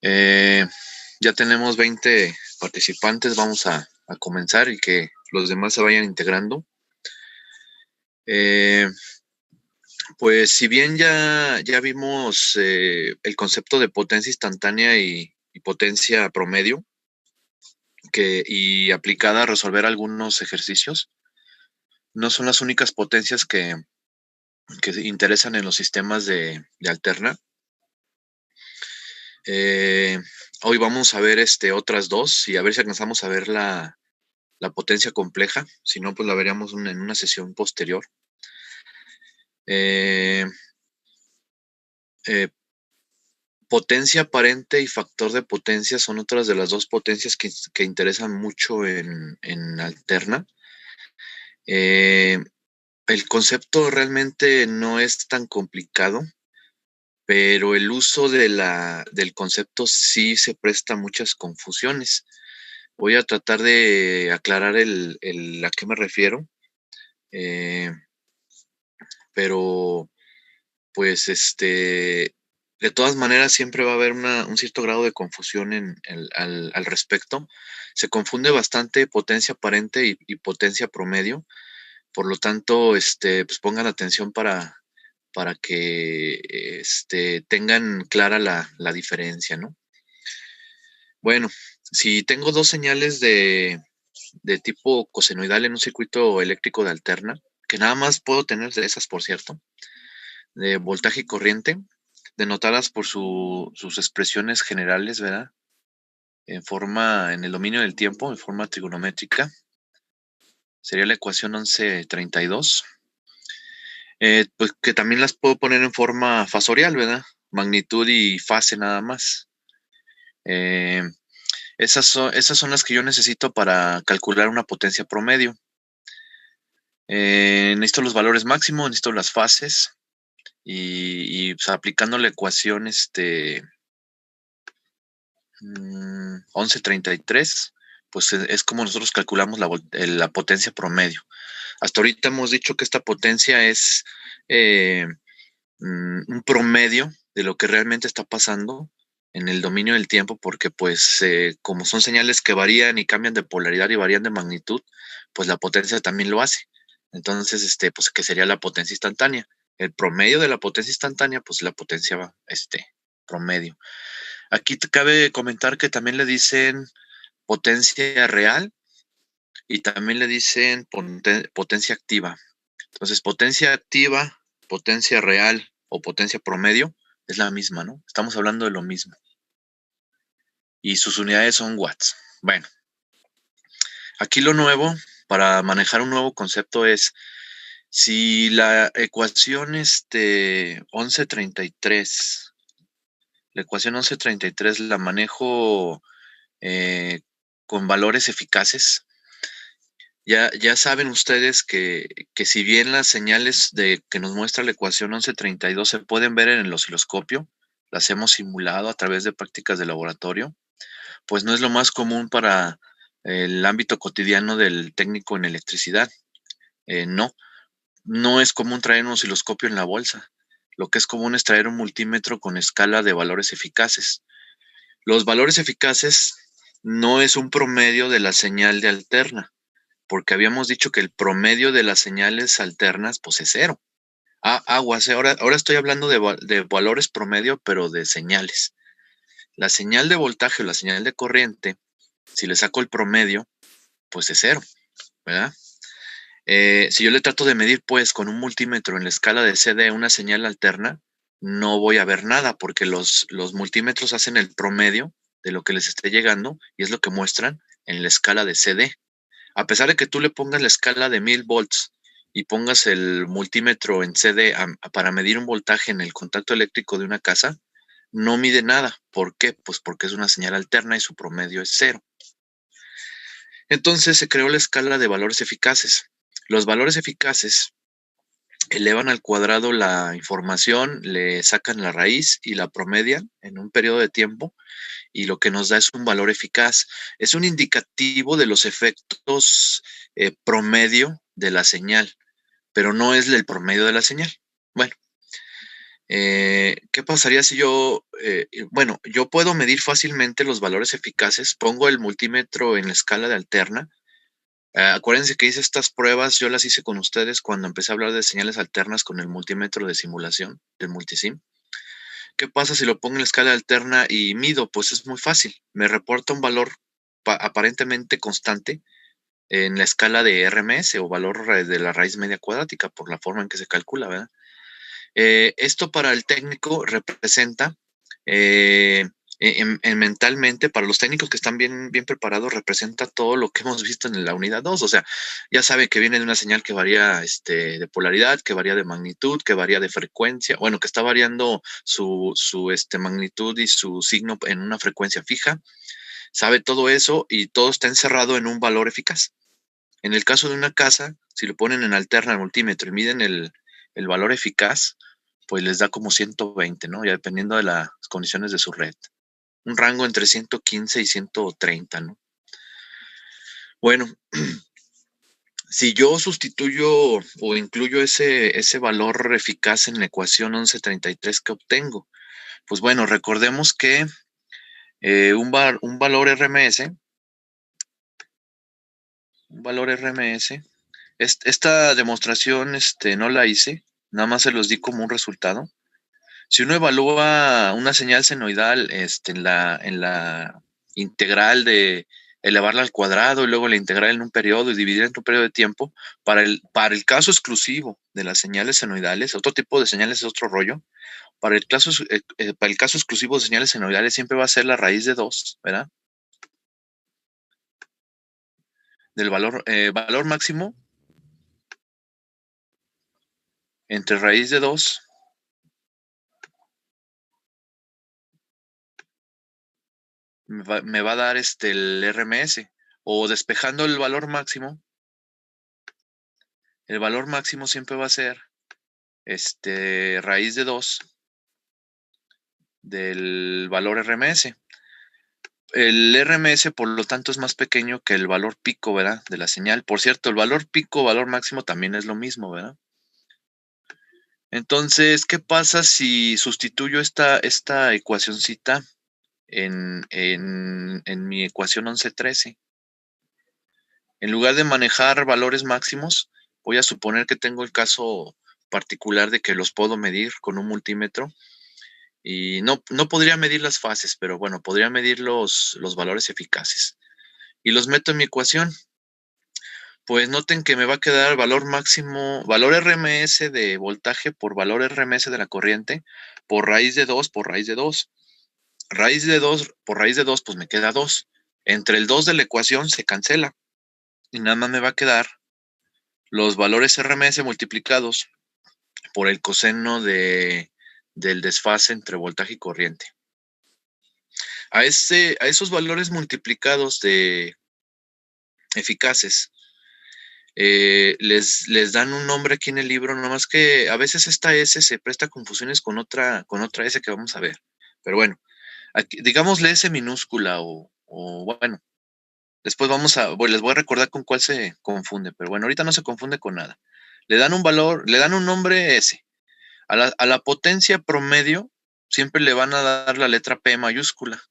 Eh, ya tenemos 20 participantes, vamos a comenzar y que los demás se vayan integrando. Pues si bien ya vimos el concepto de potencia instantánea y potencia promedio, y aplicada a resolver algunos ejercicios, no son las únicas potencias que interesan en los sistemas de alterna. Hoy vamos a ver otras dos y a ver si alcanzamos a ver la potencia compleja. Si no, pues la veríamos en una sesión posterior. Eh, eh, Potencia aparente y factor de potencia son otras de las dos potencias que interesan mucho en alterna. El concepto realmente no es tan complicado, pero el uso del concepto sí se presta a muchas confusiones. Voy a tratar de aclarar a qué me refiero, pero pues de todas maneras siempre va a haber un cierto grado de confusión al respecto. Se confunde bastante potencia aparente y potencia promedio, por lo tanto, pues pongan atención para que tengan clara la diferencia, ¿no? Bueno, si tengo dos señales de tipo cosenoidal en un circuito eléctrico de alterna, que nada más puedo tener de esas, por cierto, de voltaje y corriente, denotadas por sus expresiones generales, ¿verdad? En el dominio del tiempo, en forma trigonométrica. Sería la ecuación 1132. Pues que también las puedo poner en forma fasorial, ¿verdad? Magnitud y fase nada más. Eh, esas son las que yo necesito para calcular una potencia promedio. Necesito los valores máximos, necesito las fases y pues, aplicando la ecuación 1133, pues es como nosotros calculamos la potencia promedio. Hasta ahorita hemos dicho que esta potencia es un promedio de lo que realmente está pasando en el dominio del tiempo, porque pues como son señales que varían y cambian de polaridad y varían de magnitud, pues la potencia también lo hace. Entonces, pues que sería la potencia instantánea. El promedio de la potencia instantánea, pues la potencia promedio. Aquí te cabe comentar que también le dicen potencia real y también le dicen potencia activa. Entonces, potencia activa, potencia real o potencia promedio es la misma, ¿no? Estamos hablando de lo mismo. Y sus unidades son watts. Bueno, aquí lo nuevo para manejar un nuevo concepto es si la ecuación 1133, la ecuación 1133 la manejo con valores eficaces. Ya saben ustedes que si bien las señales que nos muestra la ecuación 1132 se pueden ver en el osciloscopio, las hemos simulado a través de prácticas de laboratorio, pues no es lo más común para el ámbito cotidiano del técnico en electricidad. No es común traer un osciloscopio en la bolsa. Lo que es común es traer un multímetro con escala de valores eficaces. Los valores eficaces no es un promedio de la señal de alterna, porque habíamos dicho que el promedio de las señales alternas, pues es cero. Aguas, ahora estoy hablando de valores promedio, pero de señales. La señal de voltaje o la señal de corriente, si le saco el promedio, pues es cero, ¿verdad? Si yo le trato de medir, pues, con un multímetro en la escala de CD una señal alterna, no voy a ver nada, porque los multímetros hacen el promedio de lo que les esté llegando y es lo que muestran en la escala de CD. A pesar de que tú le pongas la escala de 1000 volts y pongas el multímetro en CD para medir un voltaje en el contacto eléctrico de una casa, no mide nada. ¿Por qué? Pues porque es una señal alterna y su promedio es cero. Entonces se creó la escala de valores eficaces. Los valores eficaces elevan al cuadrado la información, le sacan la raíz y la promedian en un periodo de tiempo y lo que nos da es un valor eficaz. Es un indicativo de los efectos promedio de la señal, pero no es el promedio de la señal. Bueno, ¿Qué pasaría si bueno, yo puedo medir fácilmente los valores eficaces, pongo el multímetro en la escala de alterna. Acuérdense que hice estas pruebas, yo las hice con ustedes cuando empecé a hablar de señales alternas con el multímetro de simulación, el multisim. ¿Qué pasa si lo pongo en la escala alterna y mido? Pues es muy fácil, me reporta un valor aparentemente constante en la escala de RMS o valor de la raíz media cuadrática, por la forma en que se calcula, ¿verdad? Esto para el técnico representa, mentalmente, para los técnicos que están bien preparados, representa todo lo que hemos visto en la unidad 2. O sea, ya sabe que viene de una señal que varía de polaridad, que varía de magnitud, que varía de frecuencia, bueno, que está variando su magnitud y su signo en una frecuencia fija. Sabe todo eso y todo está encerrado en un valor eficaz. En el caso de una casa, si lo ponen en alterna al multímetro y miden el valor eficaz, pues les da como 120, ¿no? Ya dependiendo de las condiciones de su red. Un rango entre 115 y 130, ¿no? Bueno, si yo sustituyo o incluyo ese valor eficaz en la ecuación 1133 que obtengo, pues bueno, recordemos que un valor RMS, esta demostración no la hice, nada más se los di como un resultado. Si uno evalúa una señal senoidal en la integral de elevarla al cuadrado y luego la integral en un periodo y dividir en un periodo de tiempo, para el caso exclusivo de las señales senoidales, otro tipo de señales es otro rollo. Para el caso exclusivo de señales senoidales siempre va a ser la raíz de 2, ¿verdad? Del valor máximo entre raíz de 2 me va a dar el RMS. O despejando el valor máximo siempre va a ser raíz de 2 del valor RMS. El RMS, por lo tanto, es más pequeño que el valor pico, ¿verdad? De la señal. Por cierto, el valor pico, valor máximo también es lo mismo, ¿verdad? Entonces, ¿qué pasa si sustituyo esta ecuacioncita en mi ecuación 1113? En lugar de manejar valores máximos, voy a suponer que tengo el caso particular de que los puedo medir con un multímetro. Y no podría medir las fases, pero bueno, podría medir los valores eficaces. Y los meto en mi ecuación. Pues noten que me va a quedar valor máximo, valor RMS de voltaje por valor RMS de la corriente, por raíz de 2 por raíz de 2. Raíz de 2 por raíz de 2, pues me queda 2. Entre el 2 de la ecuación se cancela. Y nada más me va a quedar los valores RMS multiplicados por el coseno del desfase entre voltaje y corriente. A esos valores multiplicados de eficaces, les dan un nombre aquí en el libro, nomás que a veces esta S se presta a confusiones con otra S que vamos a ver. Pero bueno, aquí, digámosle S minúscula o bueno, después les voy a recordar con cuál se confunde, pero bueno, ahorita no se confunde con nada. Le dan un valor, le dan un nombre S. A la potencia promedio siempre le van a dar la letra P mayúscula.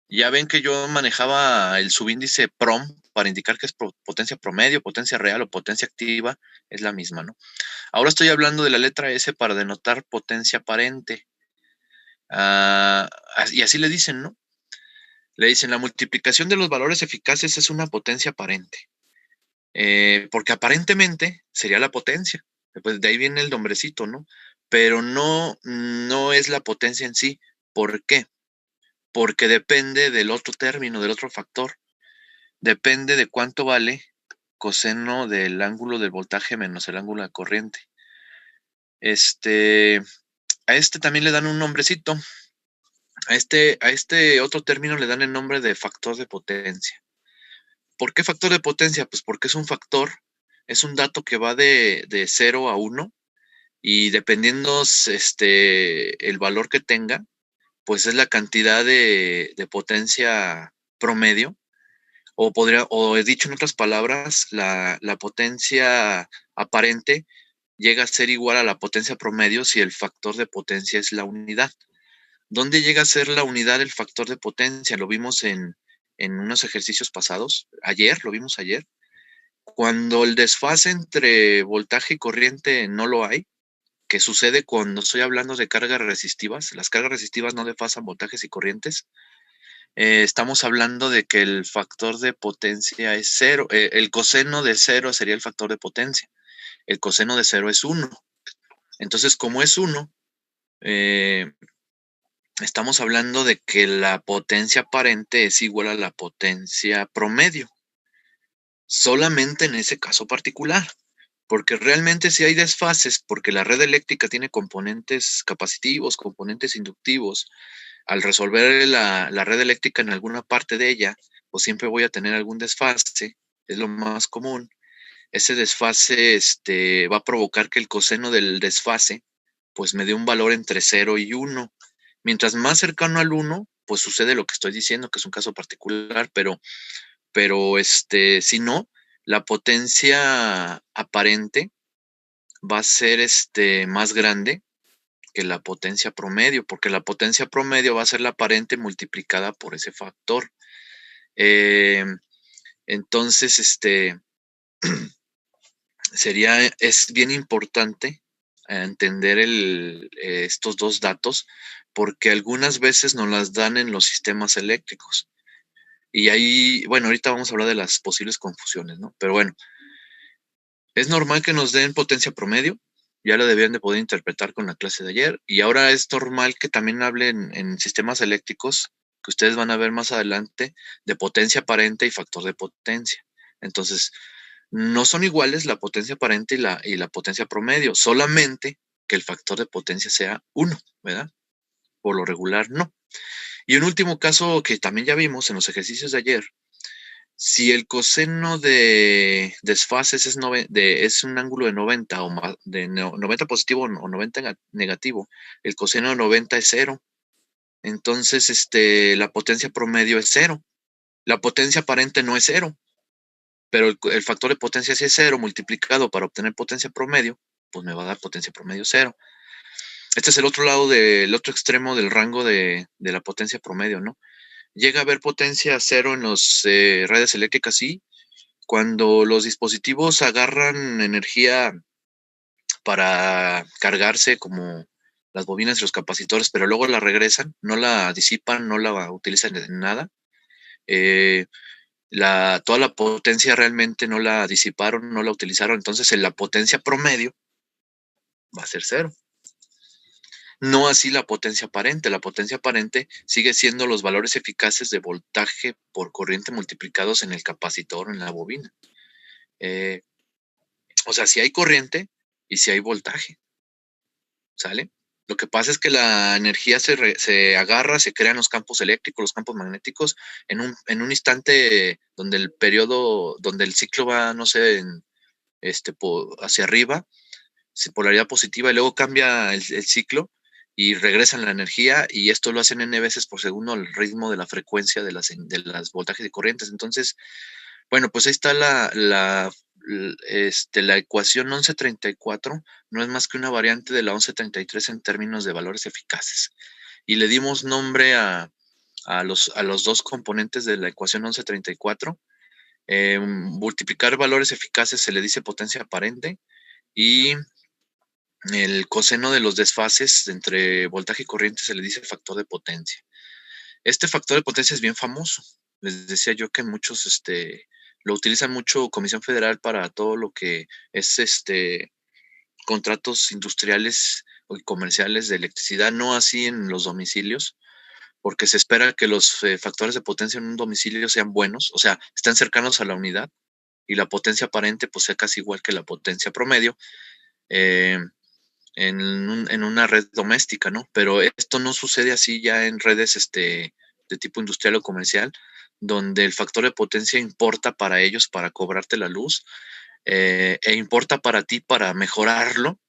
Ya ven que yo manejaba el subíndice PROM para indicar que es potencia promedio, potencia real o potencia activa, es la misma, ¿no? Ahora estoy hablando de la letra S para denotar potencia aparente. Y así le dicen, ¿no? Le dicen, la multiplicación de los valores eficaces es una potencia aparente. Porque aparentemente sería la potencia. Pues de ahí viene el nombrecito, ¿no? Pero no es la potencia en sí. ¿Por qué? Porque depende del otro término, del otro factor. Depende de cuánto vale coseno del ángulo del voltaje menos el ángulo de corriente. A también le dan un nombrecito. A este otro término le dan el nombre de factor de potencia. ¿Por qué factor de potencia? Pues porque es un factor, es un dato que va de 0 a 1 y dependiendo el valor que tenga, pues es la cantidad de potencia promedio. O he dicho en otras palabras, la potencia aparente llega a ser igual a la potencia promedio si el factor de potencia es la unidad. ¿Dónde llega a ser la unidad el factor de potencia? Lo vimos en unos ejercicios pasados. Lo vimos ayer. Cuando el desfase entre voltaje y corriente no lo hay, que sucede cuando estoy hablando de cargas resistivas. Las cargas resistivas no desfasan voltajes y corrientes. Estamos hablando de que el factor de potencia es 0. El coseno de 0 sería el factor de potencia. El coseno de 0 es 1. Entonces, como es 1, estamos hablando de que la potencia aparente es igual a la potencia promedio. Solamente en ese caso particular. Porque realmente si hay desfases, porque la red eléctrica tiene componentes capacitivos, componentes inductivos, al resolver la red eléctrica en alguna parte de ella, pues siempre voy a tener algún desfase, es lo más común. Ese desfase va a provocar que el coseno del desfase pues me dé un valor entre 0 y 1. Mientras más cercano al 1, pues sucede lo que estoy diciendo, que es un caso particular, pero si no, la potencia aparente va a ser más grande que la potencia promedio, porque la potencia promedio va a ser la aparente multiplicada por ese factor. Entonces, es bien importante entender estos dos datos, porque algunas veces nos las dan en los sistemas eléctricos. Y ahí, bueno, ahorita vamos a hablar de las posibles confusiones, ¿no? Pero bueno, es normal que nos den potencia promedio, ya lo debían de poder interpretar con la clase de ayer, y ahora es normal que también hablen en sistemas eléctricos, que ustedes van a ver más adelante, de potencia aparente y factor de potencia. Entonces, no son iguales la potencia aparente y la potencia promedio, solamente que el factor de potencia sea 1, ¿verdad? Por lo regular, no. Y un último caso que también ya vimos en los ejercicios de ayer, si el coseno de desfases es un ángulo de 90 o más, de 90 positivo o 90 negativo, el coseno de 90 es 0. Entonces, la potencia promedio es 0. La potencia aparente no es 0, pero el factor de potencia sí es 0 multiplicado para obtener potencia promedio, pues me va a dar potencia promedio 0. Este es el otro lado del otro extremo del rango de la potencia promedio, ¿no? Llega a haber potencia 0 en las redes eléctricas, sí, cuando los dispositivos agarran energía para cargarse, como las bobinas y los capacitores, pero luego la regresan, no la disipan, no la utilizan en nada. Toda la potencia realmente no la disiparon, no la utilizaron, entonces en la potencia promedio va a ser 0. No así la potencia aparente. La potencia aparente sigue siendo los valores eficaces de voltaje por corriente multiplicados en el capacitor o en la bobina. O sea, si hay corriente y si hay voltaje, ¿sale? Lo que pasa es que la energía se agarra, se crean los campos eléctricos, los campos magnéticos, en un instante donde el periodo, donde el ciclo va, no sé, hacia arriba, polaridad positiva, y luego cambia el ciclo y regresan la energía, y esto lo hacen n veces por segundo al ritmo de la frecuencia de las voltajes y corrientes. Entonces, bueno, pues ahí está la ecuación 1134, no es más que una variante de la 1133 en términos de valores eficaces. Y le dimos nombre a los dos componentes de la ecuación 1134. Multiplicar valores eficaces se le dice potencia aparente, y el coseno de los desfases entre voltaje y corriente se le dice factor de potencia. Este factor de potencia es bien famoso. Les decía yo que muchos lo utilizan mucho Comisión Federal para todo lo que es contratos industriales y comerciales de electricidad, no así en los domicilios, porque se espera que los factores de potencia en un domicilio sean buenos, o sea, estén cercanos a la unidad, y la potencia aparente pues sea casi igual que la potencia promedio en una red doméstica, ¿no? Pero esto no sucede así ya en redes de tipo industrial o comercial, donde el factor de potencia importa para ellos para cobrarte la luz, e importa para ti para mejorarlo.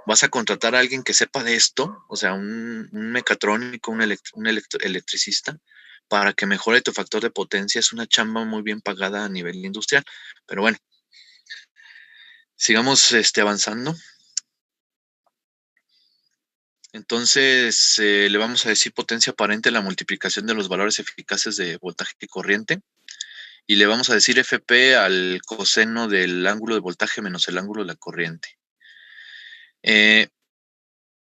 Vas a contratar a alguien que sepa de esto, o sea, un mecatrónico, un electricista, para que mejore tu factor de potencia. Es una chamba muy bien pagada a nivel industrial. Pero bueno, sigamos avanzando. Entonces, le vamos a decir potencia aparente a la multiplicación de los valores eficaces de voltaje y corriente. Y le vamos a decir FP al coseno del ángulo de voltaje menos el ángulo de la corriente.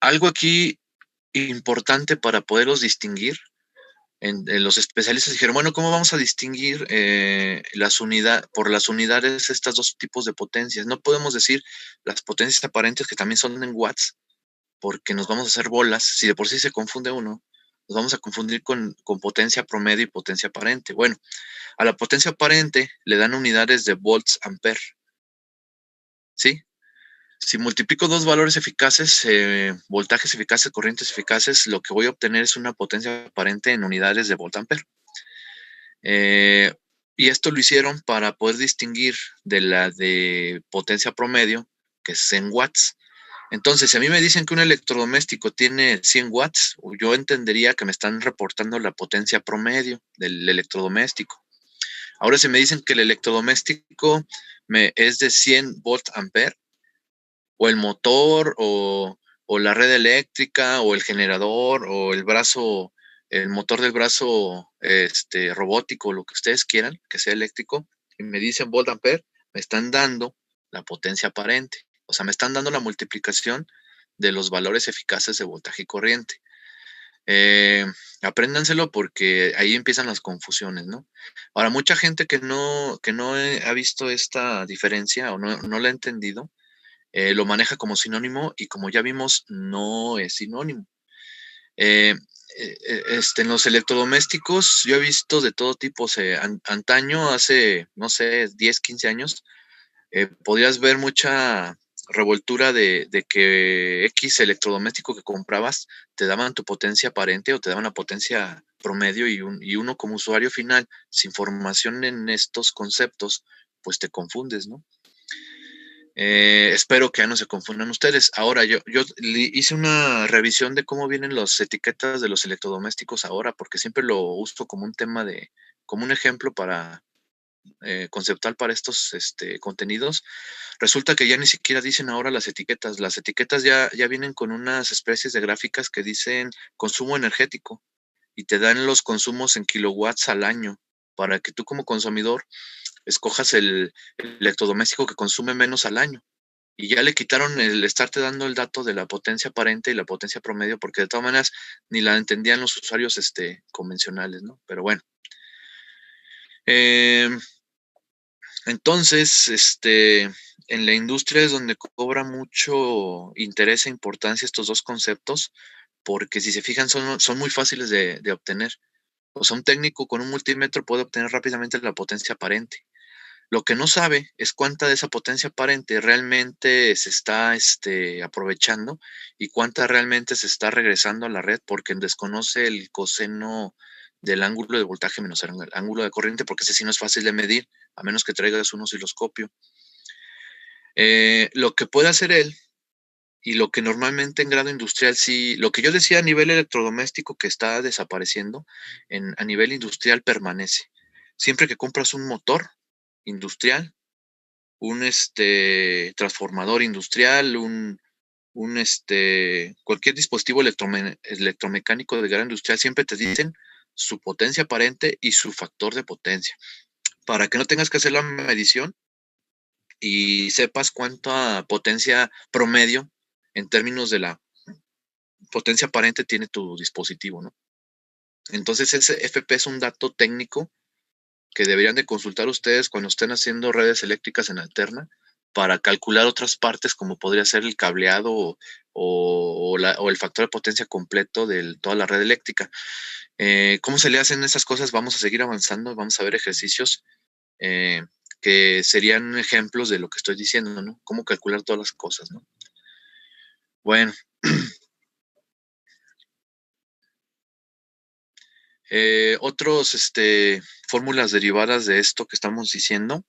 Algo aquí importante para poderlos distinguir. Los especialistas dijeron, bueno, ¿cómo vamos a distinguir por las unidades estos dos tipos de potencias? No podemos decir las potencias aparentes que también son en watts, porque nos vamos a hacer bolas. Si de por sí se confunde uno, nos vamos a confundir con potencia promedio y potencia aparente. Bueno, a la potencia aparente le dan unidades de volts ampere, ¿sí? Si multiplico dos valores eficaces, voltajes eficaces, corrientes eficaces, lo que voy a obtener es una potencia aparente en unidades de volt ampere. Y esto lo hicieron para poder distinguir de la de potencia promedio, que es en watts. Entonces, si a mí me dicen que un electrodoméstico tiene 100 watts, yo entendería que me están reportando la potencia promedio del electrodoméstico. Ahora, si me dicen que el electrodoméstico es de 100 volt ampere, o el motor, o la red eléctrica, o el generador, o el brazo, el motor del brazo robótico, lo que ustedes quieran, que sea eléctrico, y me dicen volt ampere, me están dando la potencia aparente. O sea, me están dando la multiplicación de los valores eficaces de voltaje y corriente. Apréndanselo porque ahí empiezan las confusiones, ¿no? Ahora, mucha gente que no ha visto esta diferencia o no la ha entendido, lo maneja como sinónimo y como ya vimos, no es sinónimo. En los electrodomésticos yo he visto de todo tipo. Antaño, hace, no sé, 10, 15 años, podías ver mucha revoltura de que X electrodoméstico que comprabas te daban tu potencia aparente o te daban la potencia promedio y uno como usuario final, sin formación en estos conceptos, pues te confundes, ¿no? Espero que ya no se confundan ustedes. Ahora, yo hice una revisión de cómo vienen las etiquetas de los electrodomésticos ahora, porque siempre lo uso como un tema como un ejemplo conceptual para estos contenidos. Resulta que ya ni siquiera dicen ahora las etiquetas. Las etiquetas ya vienen con unas especies de gráficas que dicen consumo energético y te dan los consumos en kilowatts al año para que tú como consumidor escojas el electrodoméstico que consume menos al año. Y ya le quitaron el estarte dando el dato de la potencia aparente y la potencia promedio, porque de todas maneras ni la entendían los usuarios convencionales, ¿no? Pero bueno. Entonces, en la industria es donde cobra mucho interés e importancia estos dos conceptos, porque si se fijan son muy fáciles de obtener. O sea, un técnico con un multímetro puede obtener rápidamente la potencia aparente. Lo que no sabe es cuánta de esa potencia aparente realmente se está aprovechando y cuánta realmente se está regresando a la red, porque desconoce el coseno del ángulo de voltaje menos el ángulo de corriente, porque ese sí no es fácil de medir, a menos que traigas un osciloscopio. Lo que puede hacer él, y lo que normalmente en grado industrial sí, lo que yo decía a nivel electrodoméstico que está desapareciendo, a nivel industrial permanece. Siempre que compras un motor industrial, un transformador industrial, cualquier dispositivo electromecánico de gran industrial, siempre te dicen su potencia aparente y su factor de potencia, para que no tengas que hacer la medición y sepas cuánta potencia promedio en términos de la potencia aparente tiene tu dispositivo, ¿no? Entonces ese FP es un dato técnico que deberían de consultar ustedes cuando estén haciendo redes eléctricas en alterna para calcular otras partes como podría ser el cableado o el factor de potencia completo de toda la red eléctrica. ¿Cómo se le hacen esas cosas? Vamos a seguir avanzando, vamos a ver ejercicios que serían ejemplos de lo que estoy diciendo, ¿no? Cómo calcular todas las cosas, ¿no? Bueno. Otros fórmulas derivadas de esto que estamos diciendo.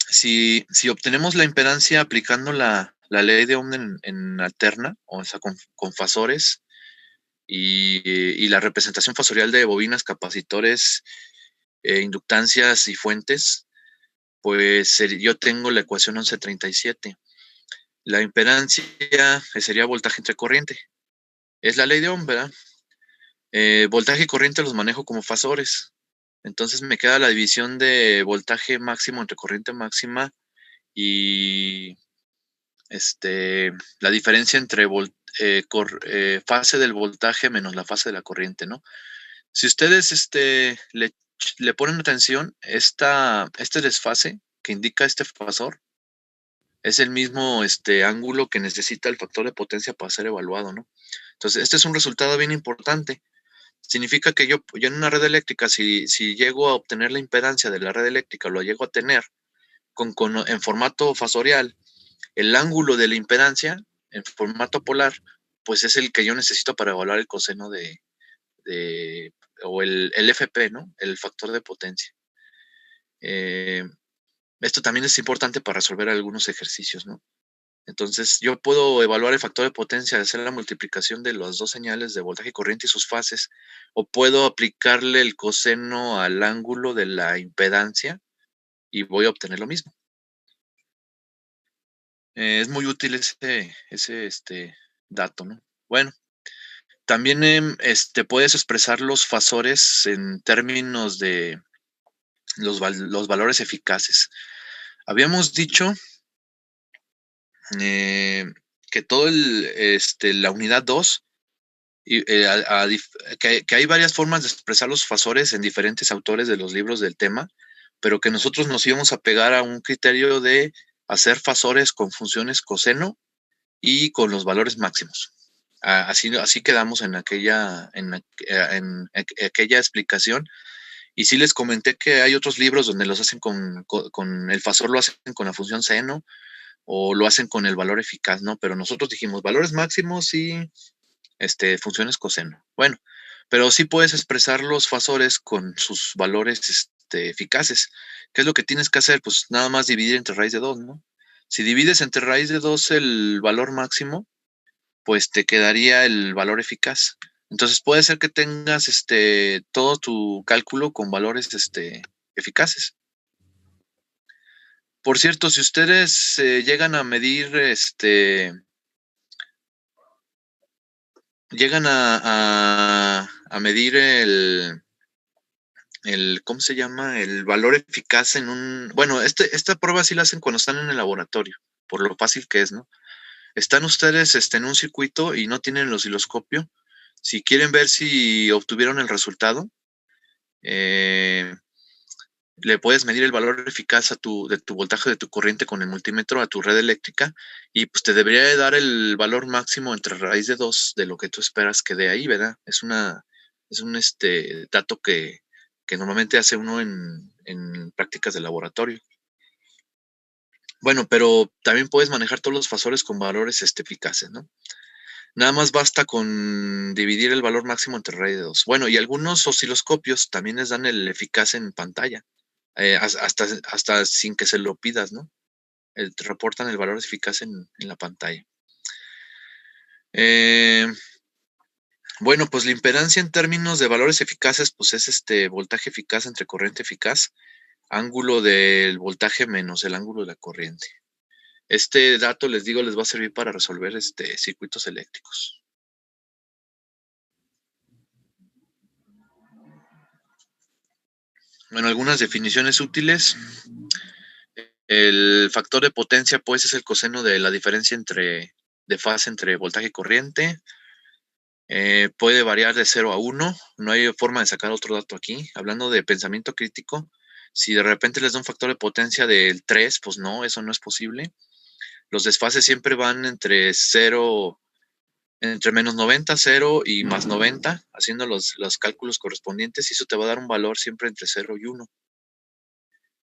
Si obtenemos la impedancia aplicando la ley de Ohm en alterna, o sea, con fasores, y la representación fasorial de bobinas, capacitores, inductancias y fuentes, pues yo tengo la ecuación 1137. La impedancia sería voltaje entre corriente. Es la ley de Ohm, ¿verdad? Voltaje y corriente los manejo como fasores. Entonces me queda la división de voltaje máximo entre corriente máxima y la diferencia entre fase del voltaje menos la fase de la corriente, ¿no? Si ustedes le ponen atención, este desfase que indica este fasor es el mismo ángulo que necesita el factor de potencia para ser evaluado, ¿no? Entonces, este es un resultado bien importante. Significa que yo en una red eléctrica, si llego a obtener la impedancia de la red eléctrica, lo llego a tener en formato fasorial, el ángulo de la impedancia en formato polar, pues es el que yo necesito para evaluar el coseno o el FP, ¿no? El factor de potencia. Esto también es importante para resolver algunos ejercicios, ¿no? Entonces, yo puedo evaluar el factor de potencia, hacer la multiplicación de las dos señales de voltaje y corriente y sus fases, o puedo aplicarle el coseno al ángulo de la impedancia y voy a obtener lo mismo. Es muy útil ese dato, ¿no? Bueno, también puedes expresar los fasores en términos de los valores eficaces. Habíamos dicho que la unidad 2 y, que hay varias formas de expresar los fasores en diferentes autores de los libros del tema, pero que nosotros nos íbamos a pegar a un criterio de hacer fasores con funciones coseno y con los valores máximos. Así quedamos en aquella explicación. Y sí les comenté que hay otros libros donde los hacen con el fasor, lo hacen con la función seno o lo hacen con el valor eficaz, ¿no? Pero nosotros dijimos valores máximos y funciones coseno. Bueno, pero sí puedes expresar los fasores con sus valores eficaces. ¿Qué es lo que tienes que hacer? Pues nada más dividir entre raíz de 2, ¿no? Si divides entre raíz de 2 el valor máximo, pues te quedaría el valor eficaz. Entonces puede ser que tengas todo tu cálculo con valores eficaces. Por cierto, si ustedes llegan a medir llegan a medir ¿cómo se llama? El valor eficaz bueno, esta prueba sí la hacen cuando están en el laboratorio, por lo fácil que es, ¿no? Están ustedes en un circuito y no tienen el osciloscopio. Si quieren ver si obtuvieron el resultado, eh, le puedes medir el valor eficaz de tu voltaje de tu corriente con el multímetro a tu red eléctrica y pues te debería de dar el valor máximo entre raíz de 2 de lo que tú esperas que dé ahí, ¿verdad? Es un dato que normalmente hace uno en prácticas de laboratorio. Bueno, pero también puedes manejar todos los fasores con valores eficaces, ¿no? Nada más basta con dividir el valor máximo entre raíz de 2. Bueno, y algunos osciloscopios también les dan el eficaz en pantalla, hasta sin que se lo pidas, ¿no? Te reportan el valor eficaz en la pantalla. Bueno, pues la impedancia en términos de valores eficaces, pues es voltaje eficaz entre corriente eficaz, ángulo del voltaje menos el ángulo de la corriente. Este dato, les digo, les va a servir para resolver circuitos eléctricos. Bueno, algunas definiciones útiles. El factor de potencia, pues, es el coseno de la diferencia de fase entre voltaje y corriente. Puede variar de 0 a 1. No hay forma de sacar otro dato aquí. Hablando de pensamiento crítico, si de repente les da un factor de potencia del 3, pues no, eso no es posible. Los desfases siempre van entre menos 90, 0 y más 90, haciendo los cálculos correspondientes, y eso te va a dar un valor siempre entre 0 y 1.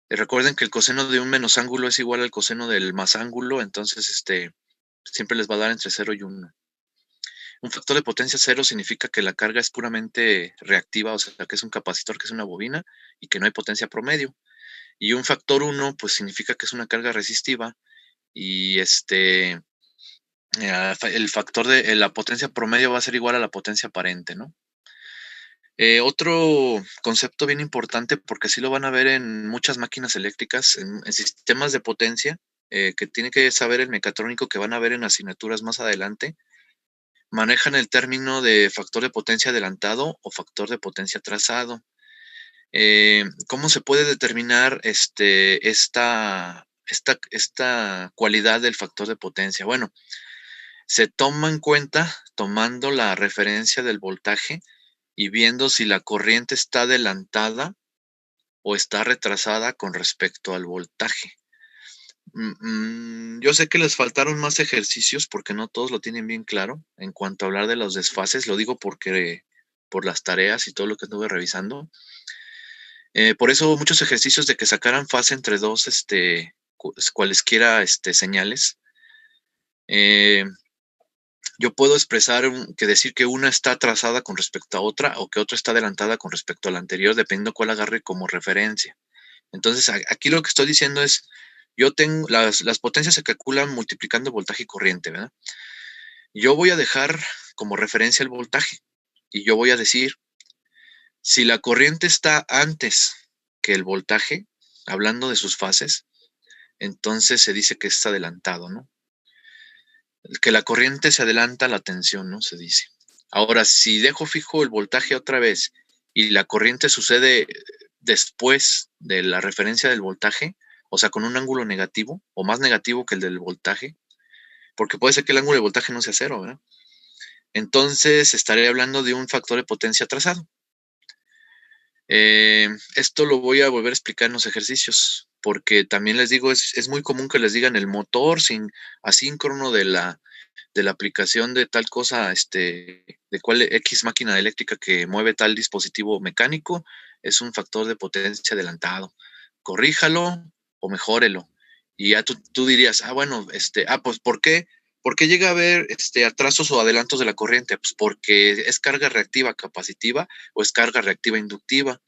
Recuerden que el coseno de un menos ángulo es igual al coseno del más ángulo, entonces siempre les va a dar entre 0 y 1. Un factor de potencia 0 significa que la carga es puramente reactiva, o sea, que es un capacitor, que es una bobina, y que no hay potencia promedio. Y un factor 1, pues significa que es una carga resistiva, y el factor de la potencia promedio va a ser igual a la potencia aparente, ¿no? Otro concepto bien importante, porque sí lo van a ver en muchas máquinas eléctricas, en sistemas de potencia, que tiene que saber el mecatrónico que van a ver en asignaturas más adelante, manejan el término de factor de potencia adelantado o factor de potencia atrasado. ¿Cómo se puede determinar esta cualidad del factor de potencia? Bueno, se toma en cuenta tomando la referencia del voltaje y viendo si la corriente está adelantada o está retrasada con respecto al voltaje. Yo sé que les faltaron más ejercicios porque no todos lo tienen bien claro en cuanto a hablar de los desfases. Lo digo porque por las tareas y todo lo que estuve revisando. Por eso muchos ejercicios de que sacaran fase entre dos, cualesquiera señales. Yo puedo expresar que decir que una está atrasada con respecto a otra o que otra está adelantada con respecto a la anterior, dependiendo cuál agarre como referencia. Entonces, aquí lo que estoy diciendo es, yo tengo, las potencias se calculan multiplicando voltaje y corriente, ¿verdad? Yo voy a dejar como referencia el voltaje y yo voy a decir, si la corriente está antes que el voltaje, hablando de sus fases, entonces se dice que está adelantado, ¿no? Que la corriente se adelanta a la tensión, ¿no? Se dice. Ahora, si dejo fijo el voltaje otra vez y la corriente sucede después de la referencia del voltaje, o sea, con un ángulo negativo o más negativo que el del voltaje, porque puede ser que el ángulo de voltaje no sea cero, ¿verdad? Entonces estaré hablando de un factor de potencia atrasado. Esto lo voy a volver a explicar en los ejercicios, porque también les digo, es muy común que les digan el motor asíncrono de la aplicación de tal cosa, de cuál X máquina eléctrica que mueve tal dispositivo mecánico, es un factor de potencia adelantado. Corríjalo o mejórelo. Y ya tú dirías, bueno, pues ¿por qué? ¿Por qué llega a haber atrasos o adelantos de la corriente? Pues porque es carga reactiva capacitiva o es carga reactiva inductiva.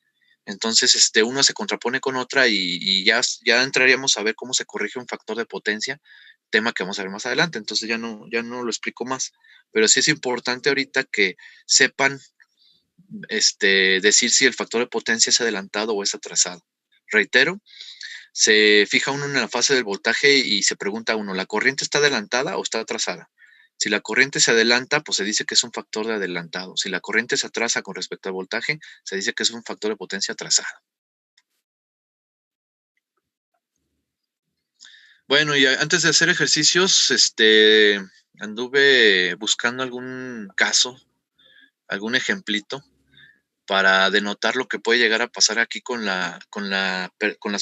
Entonces, una se contrapone con otra y ya entraríamos a ver cómo se corrige un factor de potencia, tema que vamos a ver más adelante. Entonces ya no lo explico más. Pero sí es importante ahorita que sepan decir si el factor de potencia es adelantado o es atrasado. Reitero, se fija uno en la fase del voltaje y se pregunta uno, ¿la corriente está adelantada o está atrasada? Si la corriente se adelanta, pues se dice que es un factor de adelantado. Si la corriente se atrasa con respecto al voltaje, se dice que es un factor de potencia atrasado. Bueno, y antes de hacer ejercicios, anduve buscando algún caso, algún ejemplito para denotar lo que puede llegar a pasar aquí con las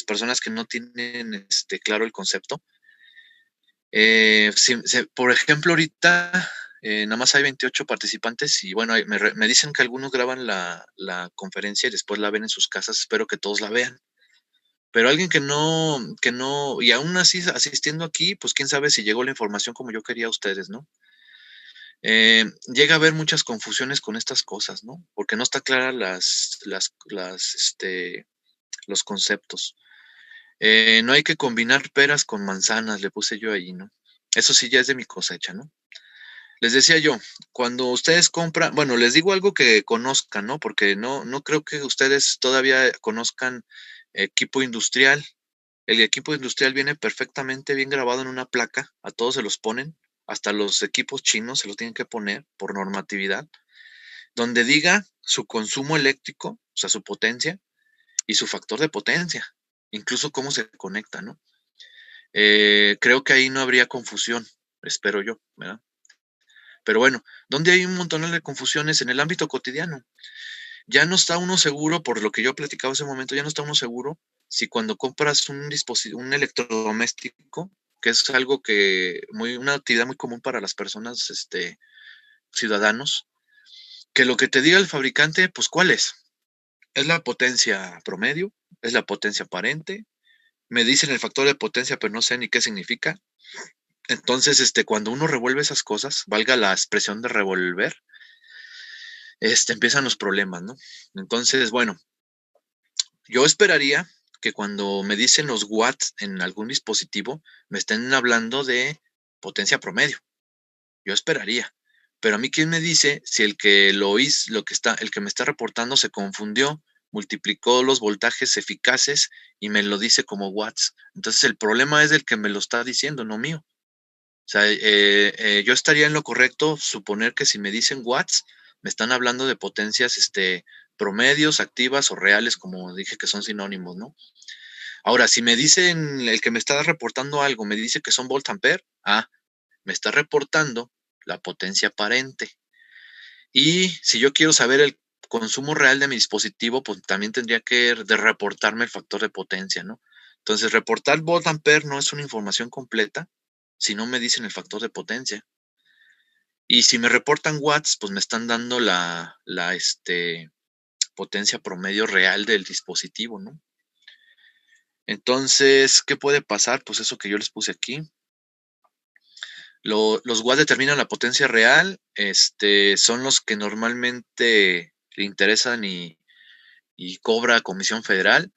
personas que no tienen claro el concepto. Por ejemplo, ahorita nada más hay 28 participantes y bueno, me dicen que algunos graban la conferencia y después la ven en sus casas. Espero que todos la vean. Pero alguien que no, y aún así asistiendo aquí, pues quién sabe si llegó la información como yo quería a ustedes, ¿no? Llega a haber muchas confusiones con estas cosas, ¿no? Porque no está clara los conceptos. No hay que combinar peras con manzanas, le puse yo ahí, ¿no? Eso sí ya es de mi cosecha, ¿no? Les decía yo, cuando ustedes compran, bueno, les digo algo que conozcan, ¿no? Porque no creo que ustedes todavía conozcan equipo industrial. El equipo industrial viene perfectamente bien grabado en una placa, a todos se los ponen, hasta los equipos chinos se los tienen que poner por normatividad, donde diga su consumo eléctrico, o sea, su potencia y su factor de potencia, incluso cómo se conecta, ¿no? Creo que ahí no habría confusión, espero yo, ¿verdad? Pero bueno, donde hay un montón de confusiones en el ámbito cotidiano. Ya no está uno seguro, por lo que yo platicaba hace un momento, ya no está uno seguro si cuando compras un electrodoméstico, que es algo una actividad muy común para las personas, ciudadanos, que lo que te diga el fabricante, pues ¿cuál es? ¿Es la potencia promedio? ¿Es la potencia aparente? Me dicen el factor de potencia, pero no sé ni qué significa. Entonces, cuando uno revuelve esas cosas, valga la expresión de revolver, empiezan los problemas, ¿no? Entonces, bueno, yo esperaría que cuando me dicen los watts en algún dispositivo, me estén hablando de potencia promedio. Yo esperaría. Pero a mí, ¿quién me dice si el que el que me está reportando se confundió multiplicó los voltajes eficaces y me lo dice como watts. Entonces el problema es del que me lo está diciendo, no mío. O sea, yo estaría en lo correcto suponer que si me dicen watts, me están hablando de potencias promedios, activas o reales, como dije que son sinónimos, ¿no? Ahora, si me dicen, el que me está reportando algo, me dice que son volt ampere, me está reportando la potencia aparente. Y si yo quiero saber el consumo real de mi dispositivo, pues también tendría que reportarme el factor de potencia, ¿no? Entonces, reportar volt ampere no es una información completa si no me dicen el factor de potencia. Y si me reportan watts, pues me están dando la potencia promedio real del dispositivo, ¿no? Entonces, ¿qué puede pasar? Pues eso que yo les puse aquí. Los watts determinan la potencia real, son los que normalmente le interesan y cobra Comisión Federal.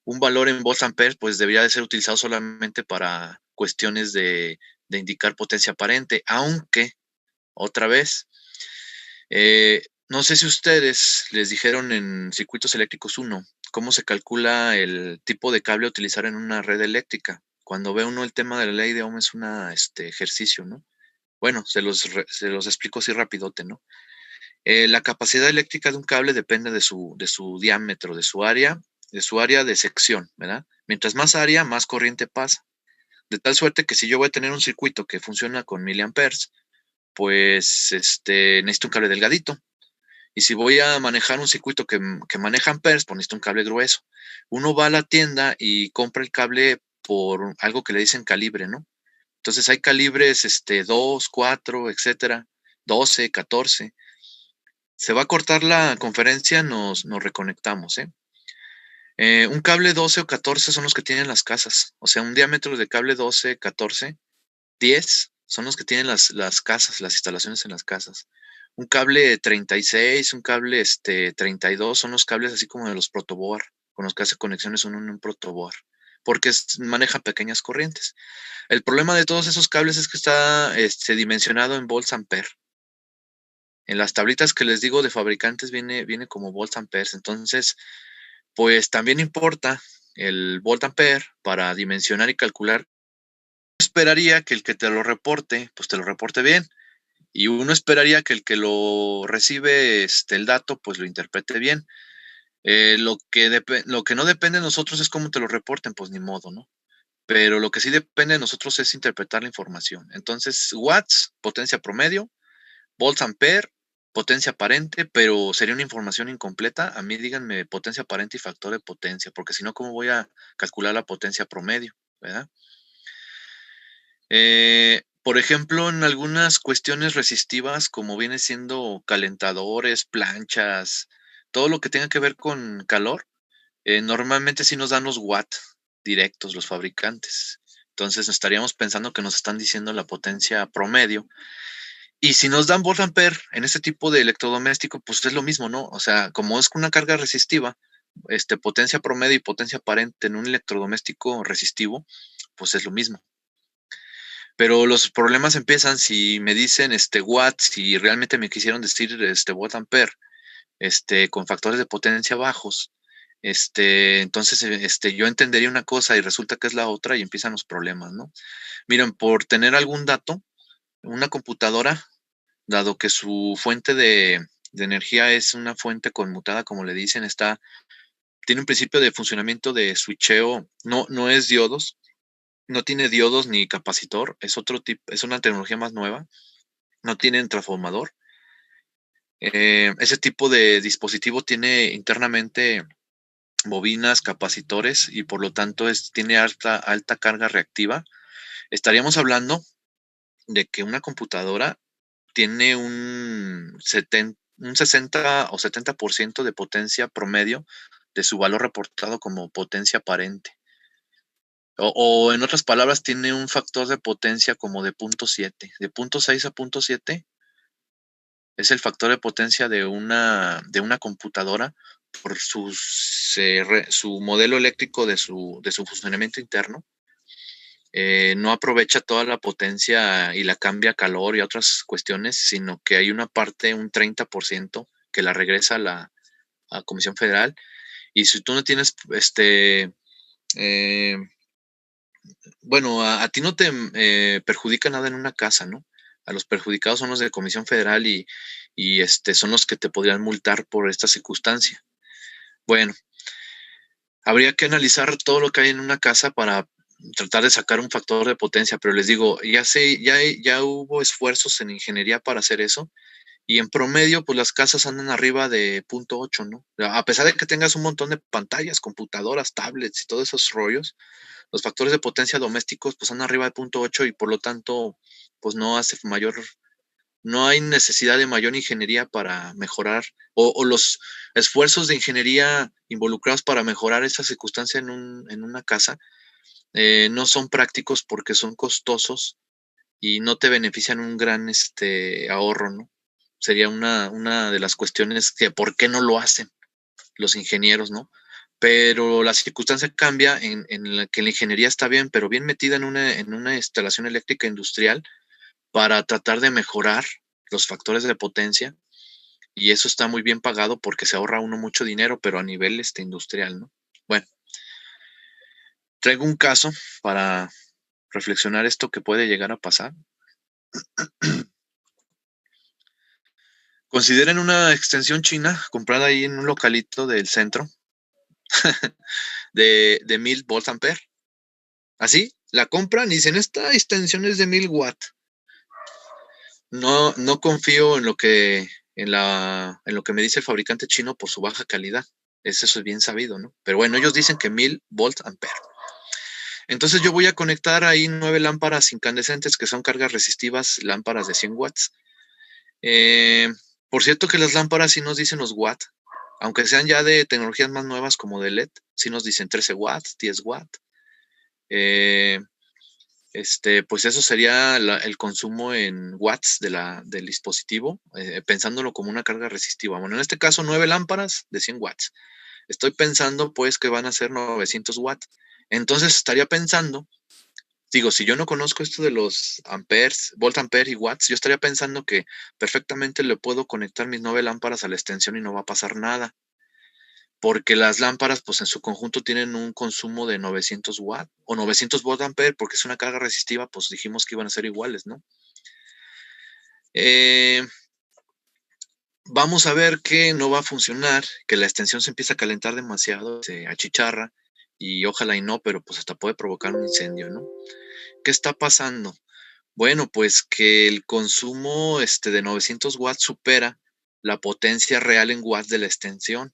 Un valor en volts ampere pues debería de ser utilizado solamente para cuestiones de indicar potencia aparente, aunque, otra vez, no sé si ustedes les dijeron en Circuitos Eléctricos 1 cómo se calcula el tipo de cable a utilizar en una red eléctrica. Cuando ve uno el tema de la ley de Ohm es un ejercicio, ¿no? Bueno, se los explico así rapidote, ¿no? La capacidad eléctrica de un cable depende de su diámetro, de su área de sección, ¿verdad? Mientras más área, más corriente pasa. De tal suerte que si yo voy a tener un circuito que funciona con miliamperes, pues necesito un cable delgadito. Y si voy a manejar un circuito que maneja amperes, pues necesito un cable grueso. Uno va a la tienda y compra el cable por algo que le dicen calibre, ¿no? Entonces hay calibres 2, 4, etcétera, 12, 14. Se va a cortar la conferencia, nos reconectamos, ¿eh? Un cable 12 o 14 son los que tienen las casas. O sea, un diámetro de cable 12, 14, 10 son los que tienen las casas, las instalaciones en las casas. Un cable 36, un cable 32 son los cables así como de los protoboard, con los que hace conexiones uno en un protoboard, porque manejan pequeñas corrientes. El problema de todos esos cables es que está dimensionado en volts ampere. En las tablitas que les digo de fabricantes viene como volts amperes. Entonces, pues también importa el volt ampere para dimensionar y calcular. Esperaría que el que te lo reporte, pues te lo reporte bien. Y uno esperaría que el que lo recibe el dato, pues lo interprete bien. Lo que no depende de nosotros es cómo te lo reporten, pues ni modo, ¿no? Pero lo que sí depende de nosotros es interpretar la información. Entonces, watts, potencia promedio, volts ampere, potencia aparente, pero sería una información incompleta. A mí díganme potencia aparente y factor de potencia, porque si no, ¿cómo voy a calcular la potencia promedio? ¿Verdad? Por ejemplo, en algunas cuestiones resistivas, como viene siendo calentadores, planchas, todo lo que tenga que ver con calor, normalmente sí nos dan los watts directos los fabricantes. Entonces estaríamos pensando que nos están diciendo la potencia promedio. Y si nos dan volt ampere en este tipo de electrodoméstico, pues es lo mismo, ¿no? O sea, como es una carga resistiva, potencia promedio y potencia aparente en un electrodoméstico resistivo, pues es lo mismo. Pero los problemas empiezan si me dicen watts, si realmente me quisieron decir volt ampere, con factores de potencia bajos, entonces yo entendería una cosa y resulta que es la otra y empiezan los problemas, ¿no? Miren, por tener algún dato, una computadora, dado que su fuente de energía es una fuente conmutada, como le dicen, tiene un principio de funcionamiento de switcheo, no es diodos, no tiene diodos ni capacitor, es otro tipo, es una tecnología más nueva, no tienen transformador. Ese tipo de dispositivo tiene internamente bobinas, capacitores y por lo tanto tiene alta carga reactiva. Estaríamos hablando de que una computadora tiene un 60 o 70% de potencia promedio de su valor reportado como potencia aparente. O en otras palabras, tiene un factor de potencia como de 0.7. De 0.6 a 0.7 es el factor de potencia de una computadora por su modelo eléctrico de su funcionamiento interno. No aprovecha toda la potencia y la cambia a calor y a otras cuestiones, sino que hay una parte, un 30%, que la regresa a la Comisión Federal Y si tú no tienes, eh, bueno, a ti no te perjudica nada en una casa, ¿no? A los perjudicados son los de Comisión Federal y son los que te podrían multar por esta circunstancia. Bueno, habría que analizar todo lo que hay en una casa para tratar de sacar un factor de potencia, pero les digo, ya hubo esfuerzos en ingeniería para hacer eso y en promedio, pues las casas andan arriba de 0.8, ¿no? A pesar de que tengas un montón de pantallas, computadoras, tablets y todos esos rollos, los factores de potencia domésticos pues andan arriba de 0.8 y por lo tanto, pues no hay necesidad de mayor ingeniería para mejorar o los esfuerzos de ingeniería involucrados para mejorar esa circunstancia en una casa no son prácticos porque son costosos y no te benefician un gran ahorro, ¿no? Sería una de las cuestiones que por qué no lo hacen los ingenieros, ¿no? Pero la circunstancia cambia en la que la ingeniería está bien, pero bien metida en una instalación eléctrica industrial para tratar de mejorar los factores de potencia y eso está muy bien pagado porque se ahorra uno mucho dinero, pero a nivel industrial, ¿no? Bueno, traigo un caso para reflexionar esto que puede llegar a pasar. Consideren una extensión china comprada ahí en un localito del centro de 1000 volts ampere. Así, la compran y dicen, esta extensión es de 1000 watts. No confío en lo que me dice el fabricante chino por su baja calidad. Eso es bien sabido, ¿no? Pero bueno, ellos dicen que 1000 volts ampere. Entonces yo voy a conectar ahí 9 lámparas incandescentes que son cargas resistivas, lámparas de 100 watts. Eh, por cierto que las lámparas sí nos dicen los watts, aunque sean ya de tecnologías más nuevas como de LED, sí nos dicen 13 watts, 10 watts. Pues eso sería el consumo en watts del dispositivo, pensándolo como una carga resistiva. Bueno, en este caso 9 lámparas de 100 watts. Estoy pensando pues que van a ser 900 watts. Entonces estaría pensando, digo, si yo no conozco esto de los amperes, volt ampere y watts, yo estaría pensando que perfectamente le puedo conectar mis 9 lámparas a la extensión y no va a pasar nada. Porque las lámparas, pues en su conjunto tienen un consumo de 900 watts o 900 volt ampere, porque es una carga resistiva, pues dijimos que iban a ser iguales, ¿no? Vamos a ver que no va a funcionar, que la extensión se empieza a calentar demasiado, se achicharra y ojalá y no, pero pues hasta puede provocar un incendio, ¿no? ¿Qué está pasando? Bueno, pues que el consumo de 900 watts supera la potencia real en watts de la extensión.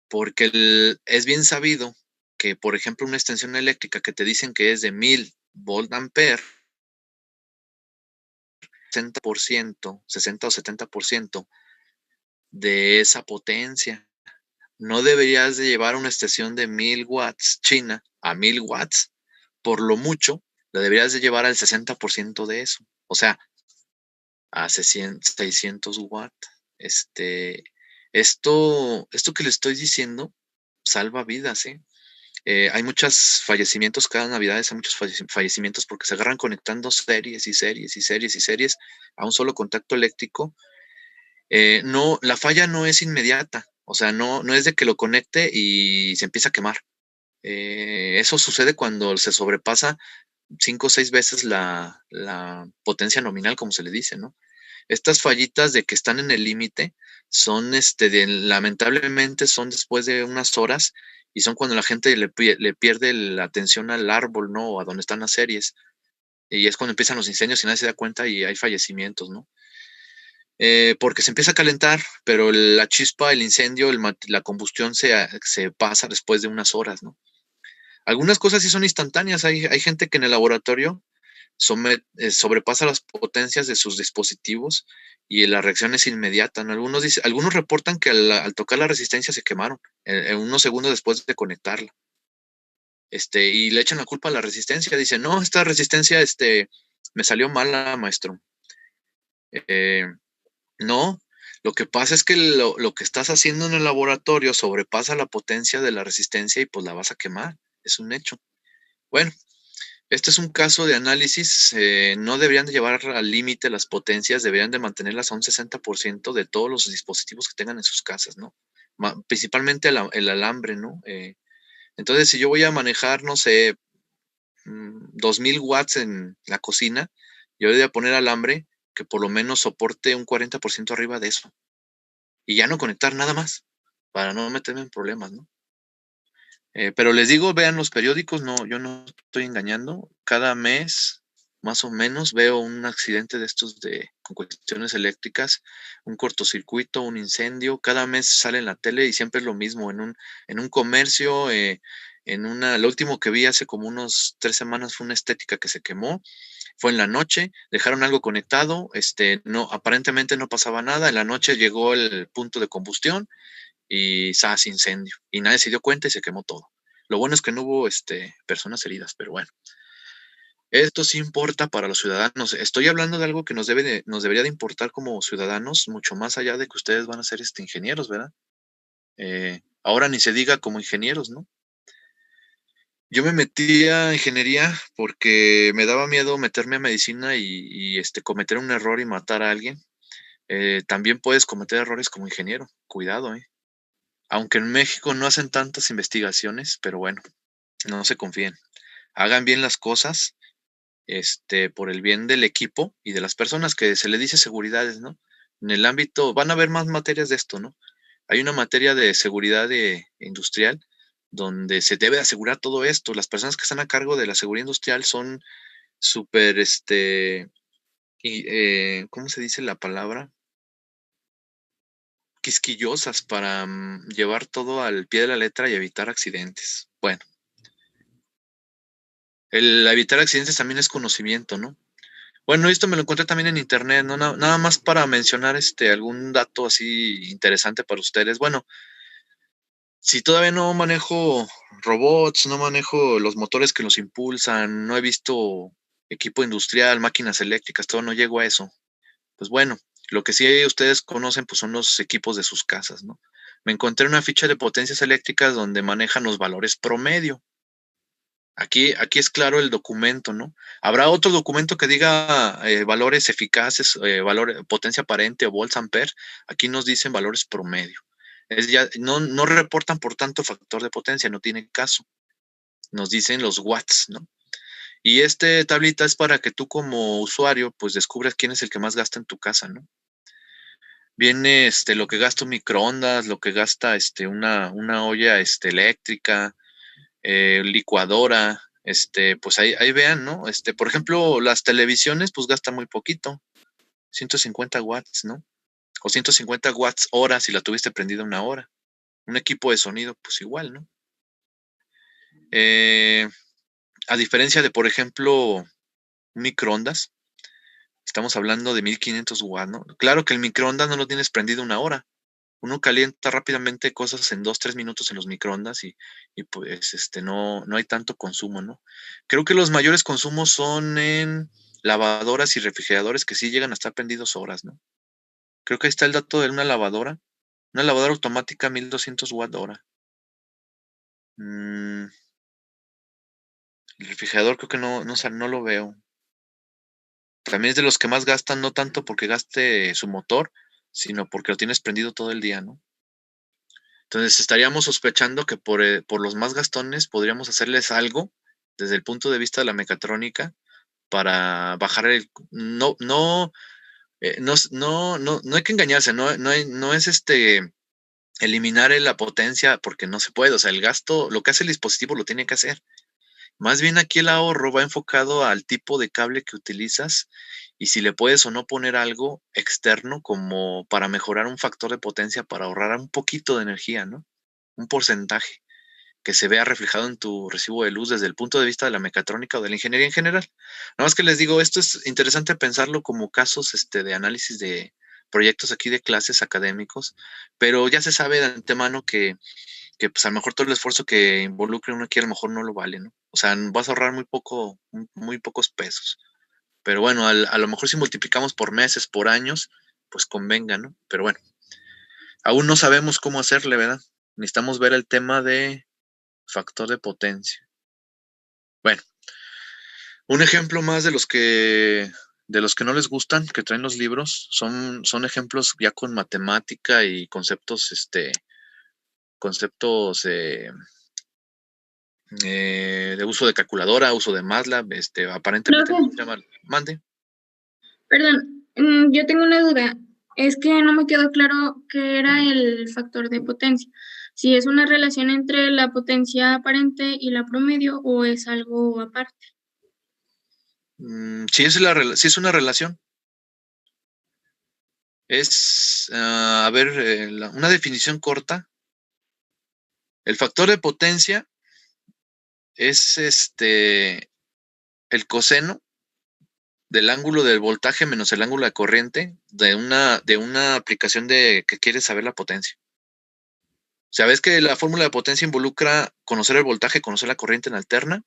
Porque es bien sabido que, por ejemplo, una extensión eléctrica que te dicen que es de 1000 volts ampere, 60% o 70% de esa potencia. No deberías de llevar una extensión de 1000 watts china a 1000 watts. Por lo mucho, la deberías de llevar al 60% de eso. O sea, a 600 watts. Esto que le estoy diciendo salva vidas, ¿eh? Hay muchos fallecimientos cada Navidad, hay muchos fallecimientos porque se agarran conectando series y series y series y series a un solo contacto eléctrico. No, la falla no es inmediata, o sea, no es de que lo conecte y se empieza a quemar. Eso sucede cuando se sobrepasa 5 o 6 veces la potencia nominal, como se le dice, ¿no? Estas fallitas de que están en el límite son, lamentablemente son después de unas horas y son cuando la gente le pierde la atención al árbol, ¿no? O a donde están las series. Y es cuando empiezan los incendios y nadie se da cuenta y hay fallecimientos, ¿no? Porque se empieza a calentar, pero la chispa, el incendio, la combustión se pasa después de unas horas, ¿no? Algunas cosas sí son instantáneas. Hay gente que en el laboratorio sobrepasa las potencias de sus dispositivos y la reacción es inmediata, ¿no? Algunos reportan que al tocar la resistencia se quemaron en unos segundos después de conectarla. Y le echan la culpa a la resistencia. Dicen, no, esta resistencia me salió mala, maestro. Eh, no, lo que pasa es que lo que estás haciendo en el laboratorio sobrepasa la potencia de la resistencia y pues la vas a quemar. Es un hecho. Bueno, este es un caso de análisis, no deberían de llevar al límite las potencias, deberían de mantenerlas a un 60% de todos los dispositivos que tengan en sus casas, ¿no? principalmente el alambre, ¿no? Entonces, si yo voy a manejar, no sé, 2000 watts en la cocina, yo le voy a poner alambre que por lo menos soporte un 40% arriba de eso. Y ya no conectar nada más, para no meterme en problemas, ¿no? Pero les digo, vean los periódicos, no, yo no estoy engañando. Cada mes, más o menos, veo un accidente de estos con cuestiones eléctricas, un cortocircuito, un incendio. Cada mes sale en la tele y siempre es lo mismo, en un comercio, lo último que vi hace como unos 3 semanas fue una estética que se quemó. Fue en la noche, dejaron algo conectado, no, aparentemente no pasaba nada. En la noche llegó el punto de combustión y ¡zas! Incendio. Y nadie se dio cuenta y se quemó todo. Lo bueno es que no hubo personas heridas, pero bueno. Esto sí importa para los ciudadanos. Estoy hablando de algo que nos debería de importar como ciudadanos, mucho más allá de que ustedes van a ser ingenieros, ¿verdad? Ahora ni se diga como ingenieros, ¿no? Yo me metí a ingeniería porque me daba miedo meterme a medicina y cometer un error y matar a alguien. También puedes cometer errores como ingeniero. Cuidado, ¿eh? Aunque en México no hacen tantas investigaciones, pero bueno, no se confíen. Hagan bien las cosas, por el bien del equipo y de las personas que se le dice seguridades, ¿no? En el ámbito, van a haber más materias de esto, ¿no? Hay una materia de seguridad industrial donde se debe asegurar todo esto. Las personas que están a cargo de la seguridad industrial son súper, ¿cómo se dice la palabra? Quisquillosas para llevar todo al pie de la letra y evitar accidentes. Bueno, el evitar accidentes también es conocimiento, ¿no? Bueno, esto me lo encontré también en internet, ¿no? Nada más para mencionar algún dato así interesante para ustedes. Bueno, si todavía no manejo robots, no manejo los motores que los impulsan, no he visto equipo industrial, máquinas eléctricas, todo no llego a eso. Pues bueno, lo que sí ustedes conocen pues son los equipos de sus casas, ¿no? Me encontré una ficha de potencias eléctricas donde manejan los valores promedio. Aquí es claro el documento, ¿no? Habrá otro documento que diga valores eficaces, potencia aparente o volts ampere. Aquí nos dicen valores promedio. No reportan por tanto factor de potencia, no tiene caso. Nos dicen los watts, ¿no? Y tablita es para que tú como usuario pues descubras quién es el que más gasta en tu casa, ¿no? Viene lo que gasta un microondas, lo que gasta una olla eléctrica, licuadora, pues ahí vean, ¿no? Por ejemplo, las televisiones, pues gastan muy poquito, 150 watts, ¿no? O 150 watts hora si la tuviste prendida una hora. Un equipo de sonido, pues igual, ¿no? Eh, a diferencia de, por ejemplo, un microondas, estamos hablando de 1500 watts, ¿no? Claro que el microondas no lo tienes prendido una hora. Uno calienta rápidamente cosas en 2, 3 minutos en los microondas y pues no hay tanto consumo, ¿no? Creo que los mayores consumos son en lavadoras y refrigeradores que sí llegan a estar prendidos horas, ¿no? Creo que ahí está el dato de una lavadora automática 1200 watt hora. El refrigerador creo que no lo veo. También es de los que más gastan, no tanto porque gaste su motor, sino porque lo tienes prendido todo el día, ¿no? Entonces estaríamos sospechando que por los más gastones podríamos hacerles algo desde el punto de vista de la mecatrónica para bajar no hay que engañarse, no es eliminar la potencia porque no se puede, o sea, el gasto, lo que hace el dispositivo lo tiene que hacer. Más bien aquí el ahorro va enfocado al tipo de cable que utilizas y si le puedes o no poner algo externo como para mejorar un factor de potencia para ahorrar un poquito de energía, ¿no? Un porcentaje que se vea reflejado en tu recibo de luz desde el punto de vista de la mecatrónica o de la ingeniería en general. Nada más que les digo, esto es interesante pensarlo como casos de análisis de proyectos aquí de clases académicos, pero ya se sabe de antemano que pues a lo mejor todo el esfuerzo que involucre uno aquí a lo mejor no lo vale, ¿no? O sea, vas a ahorrar muy pocos pesos. Pero bueno, a lo mejor si multiplicamos por meses, por años, pues convenga, ¿no? Pero bueno, aún no sabemos cómo hacerle, ¿verdad? Necesitamos ver el tema de factor de potencia. Bueno, un ejemplo más de los que no les gustan, que traen los libros, son ejemplos ya con matemática y conceptos conceptos de uso de calculadora, uso de MATLAB, aparentemente no se llama. Mande. Perdón, yo tengo una duda. Es que no me quedó claro qué era el factor de potencia. Si es una relación entre la potencia aparente y la promedio o es algo aparte. Sí es una relación. Es, una definición corta. El factor de potencia es el coseno del ángulo del voltaje menos el ángulo de corriente de una aplicación que quiere saber la potencia. ¿Sabes que la fórmula de potencia involucra conocer el voltaje, conocer la corriente en alterna?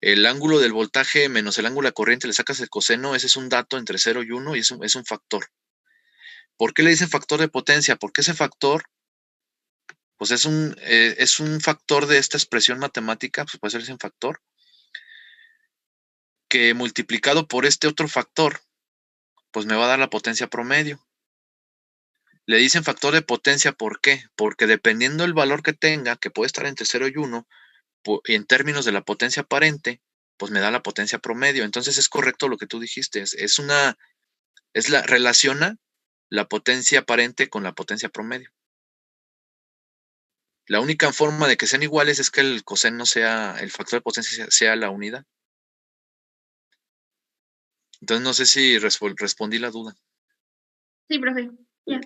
El ángulo del voltaje menos el ángulo de corriente, le sacas el coseno, ese es un dato entre 0 y 1 y es un factor. ¿Por qué le dicen factor de potencia? Porque ese factor, pues es un factor de esta expresión matemática, pues puede ser ese factor, que multiplicado por este otro factor, pues me va a dar la potencia promedio. Le dicen factor de potencia, ¿por qué? Porque dependiendo del valor que tenga, que puede estar entre 0 y 1, en términos de la potencia aparente, pues me da la potencia promedio. Entonces es correcto lo que tú dijiste, relaciona la potencia aparente con la potencia promedio. La única forma de que sean iguales es que el coseno el factor de potencia sea la unidad. Entonces no sé si respondí la duda. Sí, profe. Ya.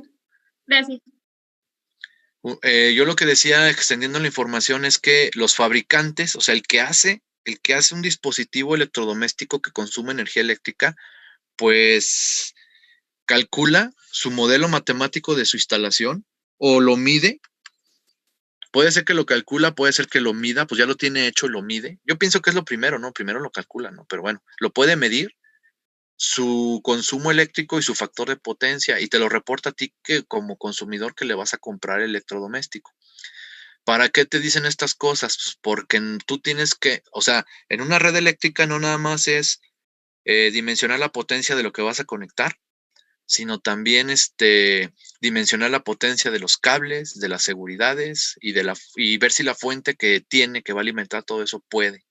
Gracias. Yo lo que decía, extendiendo la información, es que los fabricantes, o sea, el que hace un dispositivo electrodoméstico que consume energía eléctrica, pues calcula su modelo matemático de su instalación o lo mide. Puede ser que lo calcula, puede ser que lo mida, pues ya lo tiene hecho y lo mide. Yo pienso que es lo primero, ¿no? Primero lo calcula, ¿no? Pero bueno, lo puede medir su consumo eléctrico y su factor de potencia y te lo reporta a ti que como consumidor que le vas a comprar electrodoméstico. ¿Para qué te dicen estas cosas? Pues porque tú tienes que, o sea, en una red eléctrica no nada más es dimensionar la potencia de lo que vas a conectar, sino también dimensionar la potencia de los cables, de las seguridades y ver si la fuente que va a alimentar todo eso puede.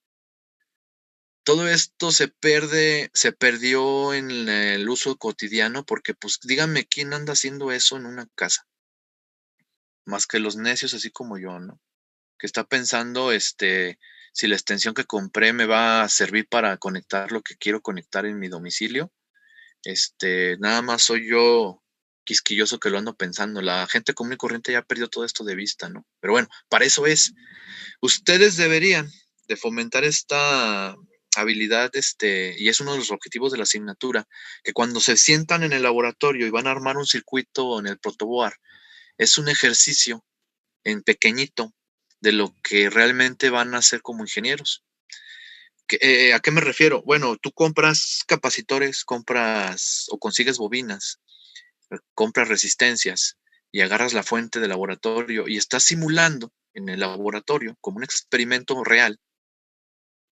Todo esto se perdió en el uso cotidiano porque, pues, díganme quién anda haciendo eso en una casa, más que los necios así como yo, ¿no? Que está pensando, si la extensión que compré me va a servir para conectar lo que quiero conectar en mi domicilio. Nada más soy yo quisquilloso que lo ando pensando. La gente común y corriente ya perdió todo esto de vista, ¿no? Pero bueno, para eso es. Ustedes deberían de fomentar esta habilidad, y es uno de los objetivos de la asignatura, que cuando se sientan en el laboratorio y van a armar un circuito en el protoboard, es un ejercicio en pequeñito de lo que realmente van a hacer como ingenieros. ¿A qué me refiero? Bueno, tú compras capacitores, compras o consigues bobinas, compras resistencias y agarras la fuente del laboratorio y estás simulando en el laboratorio como un experimento real.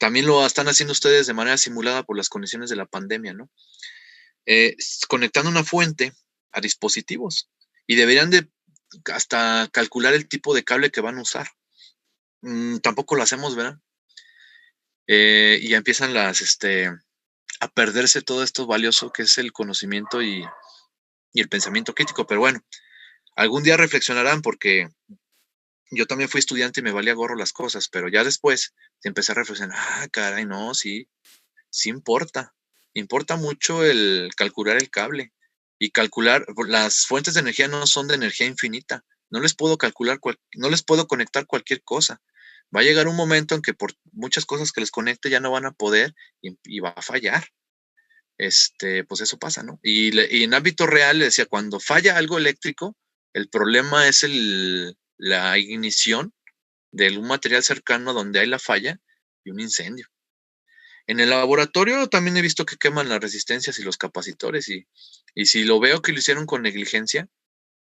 También lo están haciendo ustedes de manera simulada por las condiciones de la pandemia, ¿no? Conectando una fuente a dispositivos y deberían de hasta calcular el tipo de cable que van a usar. Tampoco lo hacemos, ¿verdad? Y ya empiezan a perderse todo esto valioso que es el conocimiento y el pensamiento crítico. Pero bueno, algún día reflexionarán porque yo también fui estudiante y me valía gorro las cosas, pero ya después empecé a reflexionar, caray, no, sí importa. Importa mucho el calcular el cable y calcular, las fuentes de energía no son de energía infinita. No les puedo no les puedo conectar cualquier cosa. Va a llegar un momento en que por muchas cosas que les conecte ya no van a poder y va a fallar. Pues eso pasa, ¿no? Y en ámbito real, le decía, cuando falla algo eléctrico, el problema es la ignición de un material cercano donde hay la falla y un incendio. En el laboratorio también he visto que queman las resistencias y los capacitores y si lo veo que lo hicieron con negligencia,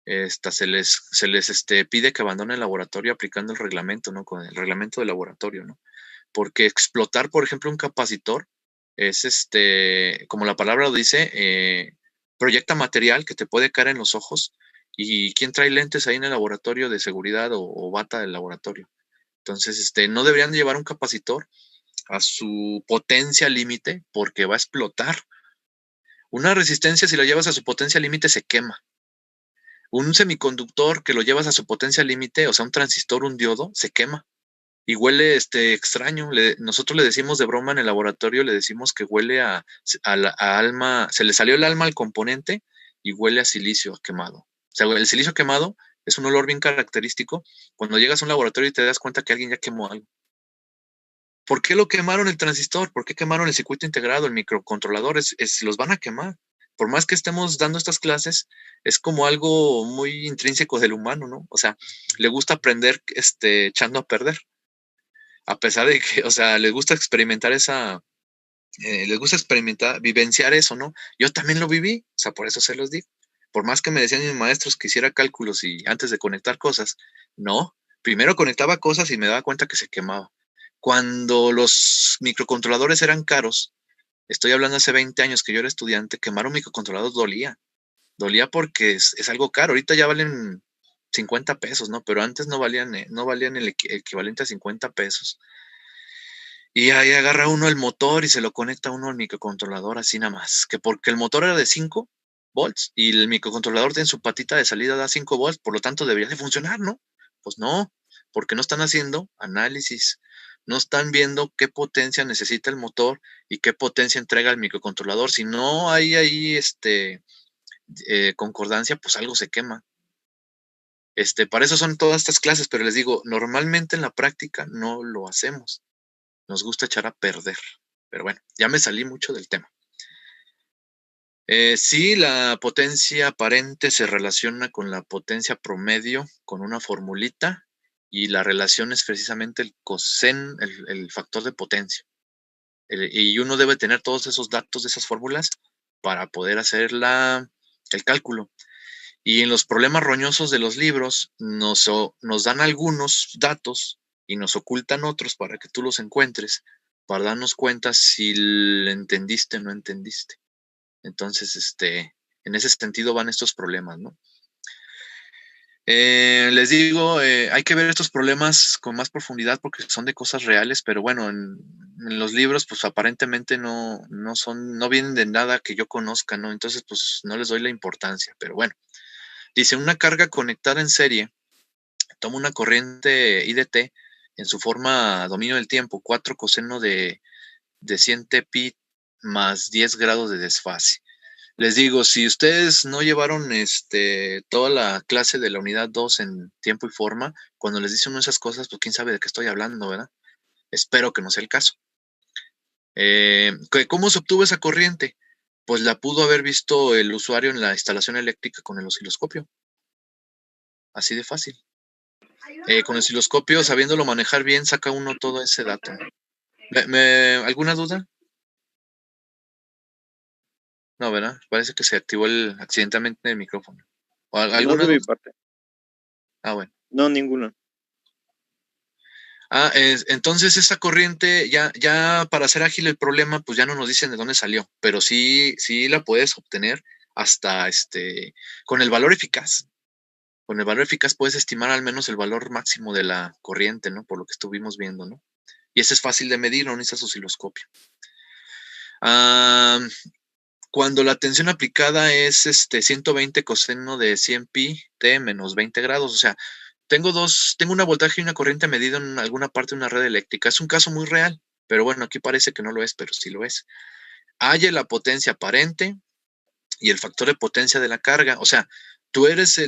se les pide que abandonen el laboratorio aplicando el reglamento, ¿no? Con el reglamento del laboratorio, ¿no? Porque explotar, por ejemplo, un capacitor es como la palabra lo dice, proyecta material que te puede caer en los ojos ¿Y quién trae lentes ahí en el laboratorio de seguridad o bata del laboratorio? Entonces, no deberían llevar un capacitor a su potencia límite porque va a explotar. Una resistencia, si lo llevas a su potencia límite, se quema. Un semiconductor que lo llevas a su potencia límite, o sea, un transistor, un diodo, se quema. Y huele extraño. Nosotros le decimos de broma en el laboratorio, le decimos que huele a alma, se le salió el alma al componente y huele a silicio quemado. O sea, el silicio quemado es un olor bien característico cuando llegas a un laboratorio y te das cuenta que alguien ya quemó algo. ¿Por qué lo quemaron el transistor? ¿Por qué quemaron el circuito integrado, el microcontrolador? Los van a quemar. Por más que estemos dando estas clases, es como algo muy intrínseco del humano, ¿no? O sea, le gusta aprender echando a perder. A pesar de que, o sea, les gusta experimentar vivenciar eso, ¿no? Yo también lo viví, o sea, por eso se los digo. Por más que me decían mis maestros que hiciera cálculos y antes de conectar cosas, no. Primero conectaba cosas y me daba cuenta que se quemaba. Cuando los microcontroladores eran caros, estoy hablando hace 20 años que yo era estudiante, quemar un microcontrolador dolía. Dolía porque es algo caro. Ahorita ya valen 50 pesos, ¿no? Pero antes no valían el equivalente a 50 pesos. Y ahí agarra uno el motor y se lo conecta uno al microcontrolador así nada más. Que porque el motor era de 5 volts y el microcontrolador en su patita de salida da 5 volts, por lo tanto debería de funcionar, ¿no? Pues no, porque no están haciendo análisis, no están viendo qué potencia necesita el motor y qué potencia entrega el microcontrolador. Si no hay ahí concordancia, pues algo se quema. Para eso son todas estas clases, pero les digo, normalmente en la práctica no lo hacemos. Nos gusta echar a perder. Pero bueno, ya me salí mucho del tema. Sí, la potencia aparente se relaciona con la potencia promedio con una formulita y la relación es precisamente el coseno, el factor de potencia. Y uno debe tener todos esos datos de esas fórmulas para poder hacer el cálculo. Y en los problemas roñosos de los libros nos dan algunos datos y nos ocultan otros para que tú los encuentres, para darnos cuenta si le entendiste o no entendiste. Entonces, en ese sentido van estos problemas, ¿no? Les digo, hay que ver estos problemas con más profundidad porque son de cosas reales, pero bueno, en los libros, pues aparentemente no vienen de nada que yo conozca, ¿no? Entonces, pues no les doy la importancia, pero bueno. Dice, una carga conectada en serie toma una corriente IDT en su forma dominio del tiempo, 4 coseno de 100 pi más 10 grados de desfase. Les digo, si ustedes no llevaron toda la clase de la unidad 2 en tiempo y forma, cuando les dicen esas cosas, pues quién sabe de qué estoy hablando, ¿verdad? Espero que no sea el caso. ¿Cómo se obtuvo esa corriente? Pues la pudo haber visto el usuario en la instalación eléctrica con el osciloscopio. Así de fácil. Con el osciloscopio, sabiéndolo manejar bien, saca uno todo ese dato. ¿Alguna duda? No, ¿verdad? Parece que se activó accidentalmente el micrófono. No de mi parte. Ah, bueno. No, ninguna. Entonces esa corriente, ya para hacer ágil el problema, pues ya no nos dicen de dónde salió, pero sí la puedes obtener hasta con el valor eficaz. Con el valor eficaz puedes estimar al menos el valor máximo de la corriente, ¿no? Por lo que estuvimos viendo, ¿no? Y ese es fácil de medir, no necesitas osciloscopio. Cuando la tensión aplicada es 120 coseno de 100 pi t menos 20 grados, o sea, tengo una voltaje y una corriente medida en alguna parte de una red eléctrica. Es un caso muy real, pero bueno, aquí parece que no lo es, pero sí lo es. Halla la potencia aparente y el factor de potencia de la carga. O sea, tú eres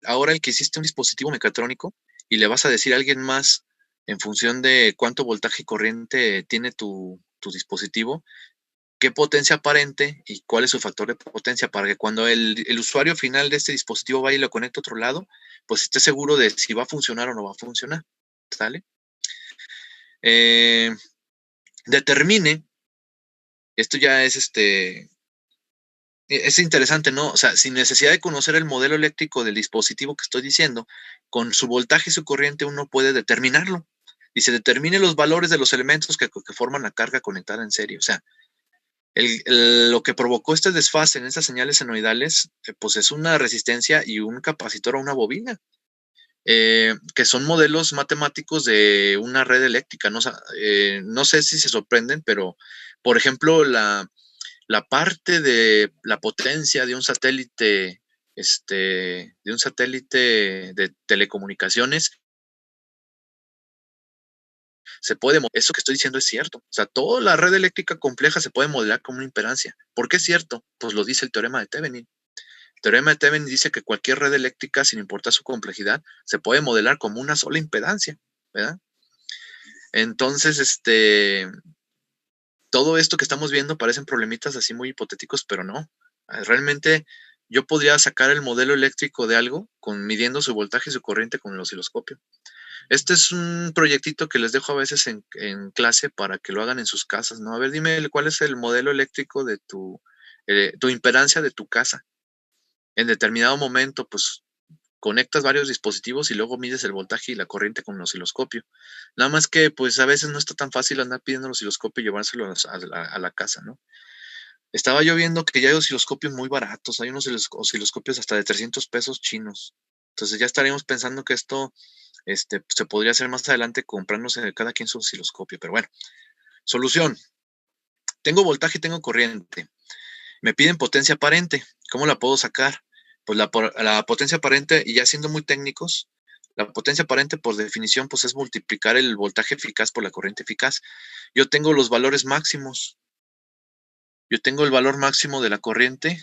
ahora el que hiciste un dispositivo mecatrónico y le vas a decir a alguien más en función de cuánto voltaje y corriente tiene tu dispositivo, qué potencia aparente y cuál es su factor de potencia para que cuando el usuario final de este dispositivo vaya y lo conecte a otro lado, pues esté seguro de si va a funcionar o no va a funcionar. ¿Sale? Determine, esto ya es interesante, ¿no? O sea, sin necesidad de conocer el modelo eléctrico del dispositivo que estoy diciendo, con su voltaje y su corriente uno puede determinarlo. Y se determine los valores de los elementos que forman la carga conectada en serie. O sea, Lo que provocó este desfase en estas señales senoidales, pues es una resistencia y un capacitor o una bobina, que son modelos matemáticos de una red eléctrica. No sé si se sorprenden, pero, por ejemplo, la parte de la potencia de un satélite, de telecomunicaciones, se puede, eso que estoy diciendo es cierto. O sea, toda la red eléctrica compleja se puede modelar como una impedancia. ¿Por qué es cierto? Pues lo dice el teorema de Thevenin. El teorema de Thevenin dice que cualquier red eléctrica, sin importar su complejidad, se puede modelar como una sola impedancia, ¿verdad? Entonces, todo esto que estamos viendo parecen problemitas así muy hipotéticos, pero no. Realmente yo podría sacar el modelo eléctrico de algo midiendo su voltaje y su corriente con el osciloscopio. Este es un proyectito que les dejo a veces en clase para que lo hagan en sus casas, ¿no? A ver, dime cuál es el modelo eléctrico de tu impedancia de tu casa. En determinado momento, pues conectas varios dispositivos y luego mides el voltaje y la corriente con el osciloscopio. Nada más que, pues a veces no está tan fácil andar pidiendo el osciloscopio y llevárselo a la casa, ¿no? Estaba yo viendo que ya hay osciloscopios muy baratos, hay unos osciloscopios hasta de 300 pesos chinos. Entonces ya estaríamos pensando que esto se podría hacer más adelante comprándose cada quien su osciloscopio. Pero bueno, solución. Tengo voltaje y tengo corriente. Me piden potencia aparente. ¿Cómo la puedo sacar? Pues la potencia aparente, y ya siendo muy técnicos, la potencia aparente por definición pues es multiplicar el voltaje eficaz por la corriente eficaz. Yo tengo los valores máximos. Yo tengo el valor máximo de la corriente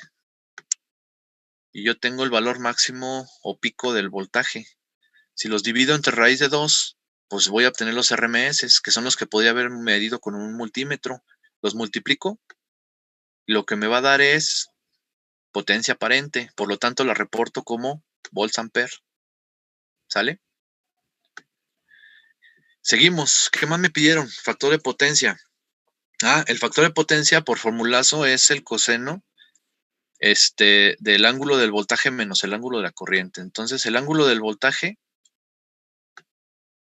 y yo tengo el valor máximo o pico del voltaje. Si los divido entre raíz de 2, pues voy a obtener los RMS, que son los que podría haber medido con un multímetro. Los multiplico y lo que me va a dar es potencia aparente. Por lo tanto, la reporto como volts-ampere. ¿Sale? Seguimos. ¿Qué más me pidieron? Factor de potencia. El factor de potencia por formulazo es el coseno del ángulo del voltaje menos el ángulo de la corriente. Entonces, el ángulo del voltaje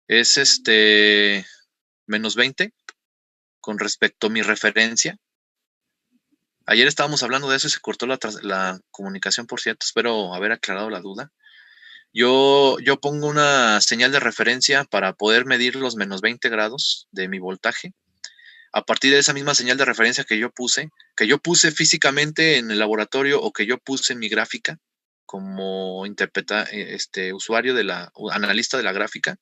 es menos 20 con respecto a mi referencia. Ayer estábamos hablando de eso y se cortó la comunicación, por cierto. Espero haber aclarado la duda. Yo pongo una señal de referencia para poder medir los menos 20 grados de mi voltaje. A partir de esa misma señal de referencia que yo puse físicamente en el laboratorio o que yo puse en mi gráfica como usuario analista de la gráfica,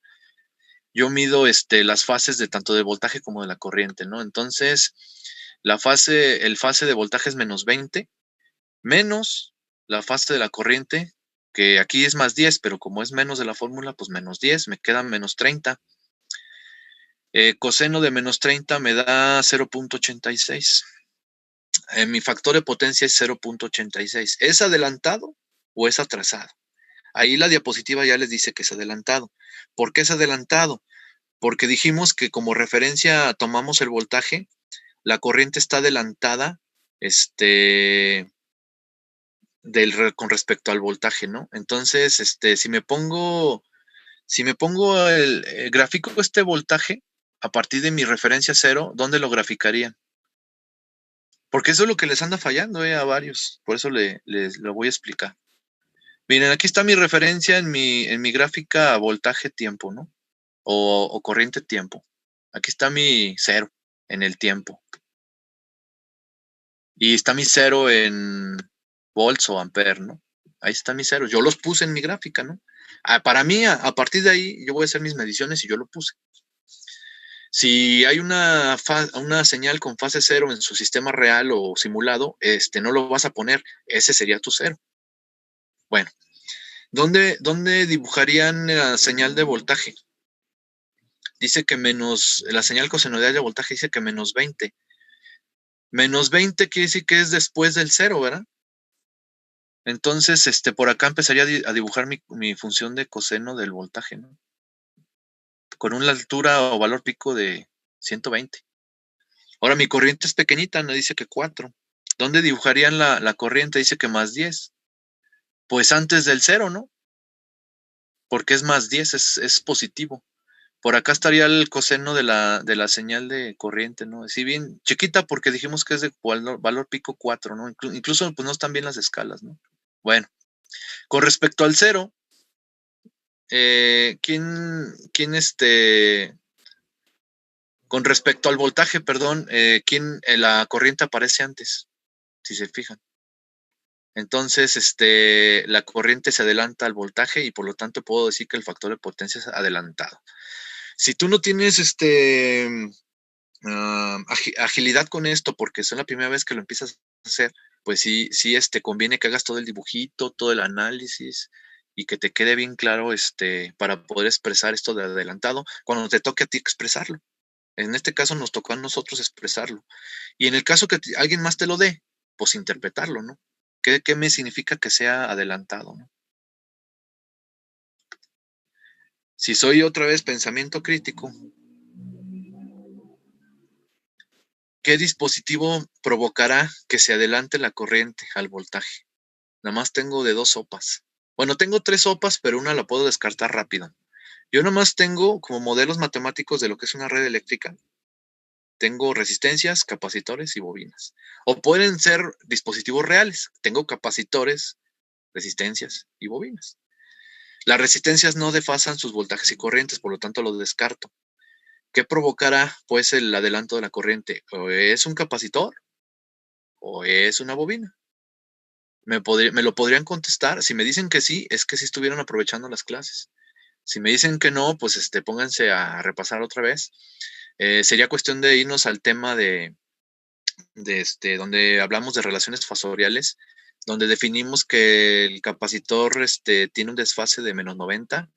yo mido las fases de tanto de voltaje como de la corriente, ¿no? Entonces, el fase de voltaje es menos 20, menos la fase de la corriente, que aquí es más 10, pero como es menos de la fórmula, pues menos 10, me quedan menos 30. Coseno de menos 30 me da 0.86. Mi factor de potencia es 0.86. ¿Es adelantado o es atrasado? Ahí la diapositiva ya les dice que es adelantado. ¿Por qué es adelantado? Porque dijimos que como referencia tomamos el voltaje, la corriente está adelantada con respecto al voltaje, ¿no? Entonces, si me pongo el gráfico voltaje a partir de mi referencia 0, ¿dónde lo graficarían? Porque eso es lo que les anda fallando a varios. Por eso les lo voy a explicar. Miren, aquí está mi referencia en mi gráfica voltaje-tiempo, ¿no? O corriente-tiempo. Aquí está mi 0 en el tiempo. Y está mi 0 en volts o ampere, ¿no? Ahí está mi 0. Yo los puse en mi gráfica, ¿no? Para mí, a partir de ahí, yo voy a hacer mis mediciones y yo lo puse. Si hay una señal con fase 0 en su sistema real o simulado, no lo vas a poner. Ese sería tu 0. Bueno, ¿dónde dibujarían la señal de voltaje? Dice que la señal cosenoidal de voltaje dice que menos 20. Menos 20 quiere decir que es después del 0, ¿verdad? Entonces, por acá empezaría a dibujar mi función de coseno del voltaje, ¿no? Con una altura o valor pico de 120. Ahora, mi corriente es pequeñita, no dice que 4. ¿Dónde dibujarían la corriente? Dice que más 10. Pues antes del 0, ¿no? Porque es más 10, es positivo. Por acá estaría el coseno de la señal de corriente, ¿no? Así bien chiquita porque dijimos que es de valor pico 4, ¿no? Incluso pues no están bien las escalas, ¿no? Bueno, con respecto al cero, ¿quién con respecto al voltaje, perdón, ¿quién la corriente aparece antes? Si se fijan. Entonces, la corriente se adelanta al voltaje y por lo tanto puedo decir que el factor de potencia es adelantado. Si tú no tienes agilidad con esto, porque es la primera vez que lo empiezas a hacer, pues sí, conviene que hagas todo el dibujito, todo el análisis y que te quede bien claro, para poder expresar esto de adelantado cuando te toque a ti expresarlo. En este caso nos tocó a nosotros expresarlo. Y en el caso que alguien más te lo dé, pues interpretarlo, ¿no? ¿Qué me significa que sea adelantado, ¿no? Si soy otra vez pensamiento crítico, ¿qué dispositivo provocará que se adelante la corriente al voltaje? Nada más tengo de 2 sopas. Bueno, tengo 3 sopas, pero una la puedo descartar rápido. Yo nada más tengo como modelos matemáticos de lo que es una red eléctrica. Tengo resistencias, capacitores y bobinas. O pueden ser dispositivos reales. Tengo capacitores, resistencias y bobinas. Las resistencias no desfasan sus voltajes y corrientes, por lo tanto los descarto. ¿Qué provocará pues el adelanto de la corriente? ¿O es un capacitor o es una bobina? Me lo podrían contestar. Si me dicen que sí, es que sí estuvieron aprovechando las clases. Si me dicen que no, pues pónganse a repasar otra vez. Sería cuestión de irnos al tema de donde hablamos de relaciones fasoriales, donde definimos que el capacitor tiene un desfase de menos 90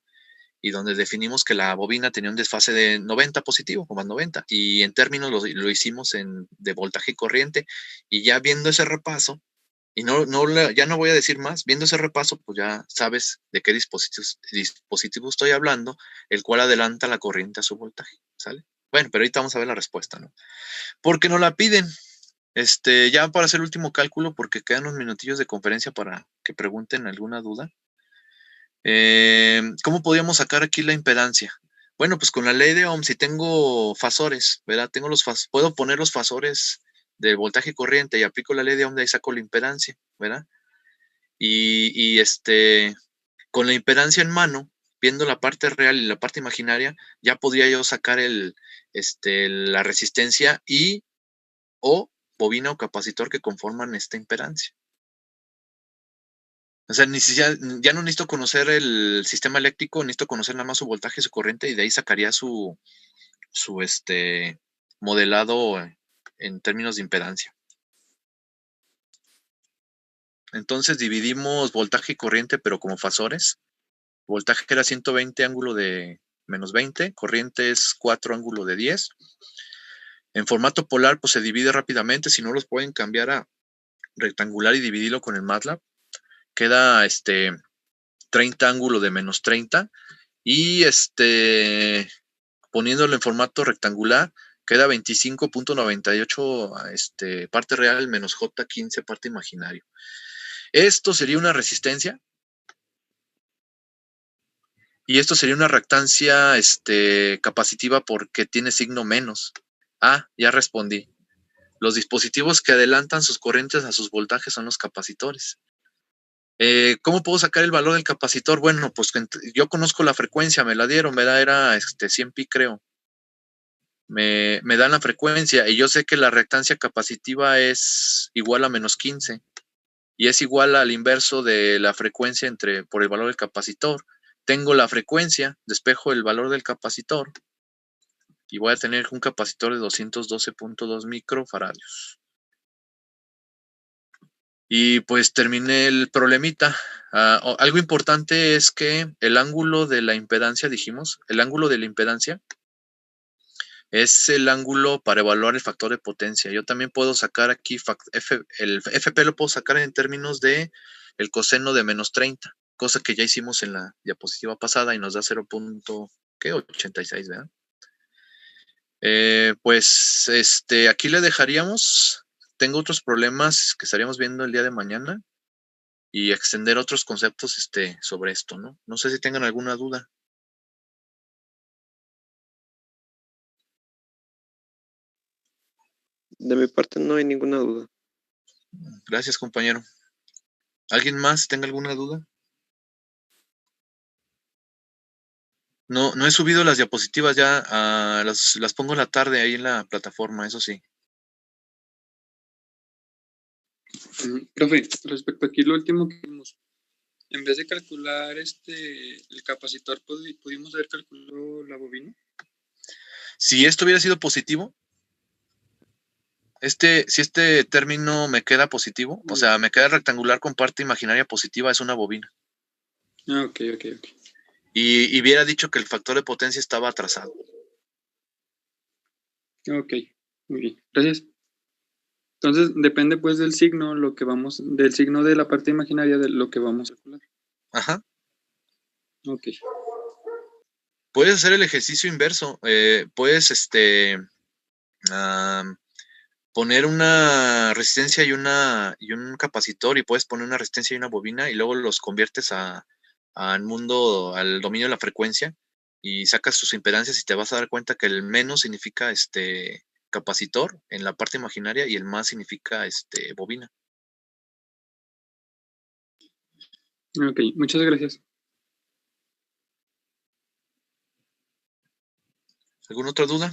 y donde definimos que la bobina tenía un desfase de 90 positivo, o más 90, y en términos lo hicimos de voltaje y corriente, y ya viendo ese repaso, y ya no voy a decir más, viendo ese repaso, pues ya sabes de qué dispositivo estoy hablando, el cual adelanta la corriente a su voltaje, ¿sale? Bueno, pero ahorita vamos a ver la respuesta, ¿no? Porque no la piden. Ya para hacer el último cálculo, porque quedan unos minutillos de conferencia para que pregunten alguna duda. ¿Cómo podríamos sacar aquí la impedancia? Bueno, pues con la ley de Ohm, si tengo fasores, ¿verdad? Puedo poner los fasores de voltaje y corriente y aplico la ley de Ohm, de ahí saco la impedancia, ¿verdad? Y con la impedancia en mano, viendo la parte real y la parte imaginaria, ya podría yo sacar la resistencia o bobina o capacitor que conforman esta impedancia. O sea, ya no necesito conocer el sistema eléctrico, necesito conocer nada más su voltaje, su corriente, y de ahí sacaría su modelado en términos de impedancia. Entonces dividimos voltaje y corriente, pero como fasores. Voltaje era 120 ángulo de menos 20, corriente es 4 ángulo de 10. En formato polar, pues se divide rápidamente. Si no, los pueden cambiar a rectangular y dividirlo con el MATLAB. Queda 30 ángulo de menos 30. Y poniéndolo en formato rectangular, queda 25.98 parte real menos J15 parte imaginario. Esto sería una resistencia. Y esto sería una reactancia capacitiva porque tiene signo menos. Ah, ya respondí. Los dispositivos que adelantan sus corrientes a sus voltajes son los capacitores. ¿Cómo puedo sacar el valor del capacitor? Bueno, pues yo conozco la frecuencia, me la dieron, era 100 pi, creo. Me dan la frecuencia y yo sé que la reactancia capacitiva es igual a menos 15 y es igual al inverso de la frecuencia por el valor del capacitor. Tengo la frecuencia, despejo el valor del capacitor y voy a tener un capacitor de 212.2 microfaradios. Y pues terminé el problemita. Algo importante es que el ángulo de la impedancia, dijimos, el ángulo de la impedancia es el ángulo para evaluar el factor de potencia. Yo también puedo sacar aquí el FP lo puedo sacar en términos de el coseno de menos 30, cosa que ya hicimos en la diapositiva pasada y nos da 0.86, ¿verdad? Pues aquí le dejaríamos. Tengo otros problemas que estaríamos viendo el día de mañana y extender otros conceptos sobre esto, ¿no? No sé si tengan alguna duda. De mi parte no hay ninguna duda. Gracias, compañero. ¿Alguien más tenga alguna duda? No he subido las diapositivas ya, las pongo en la tarde ahí en la plataforma, eso sí. Profe, respecto aquí lo último que vimos, en vez de calcular el capacitor, ¿pudimos haber calculado la bobina? Si esto hubiera sido positivo, si este término me queda positivo, o sea, me queda rectangular con parte imaginaria positiva, es una bobina. Ah, ok. Y hubiera dicho que el factor de potencia estaba atrasado. Ok, muy bien, gracias. Entonces, depende pues del signo, del signo de la parte imaginaria de lo que vamos a calcular. Ajá. Ok. Puedes hacer el ejercicio inverso. Puedes poner una resistencia y un capacitor, y puedes poner una resistencia y una bobina, y luego los conviertes al dominio de la frecuencia, y sacas sus impedancias, y te vas a dar cuenta que el menos significa capacitor en la parte imaginaria, y el más significa bobina. Ok, muchas gracias. ¿Alguna otra duda?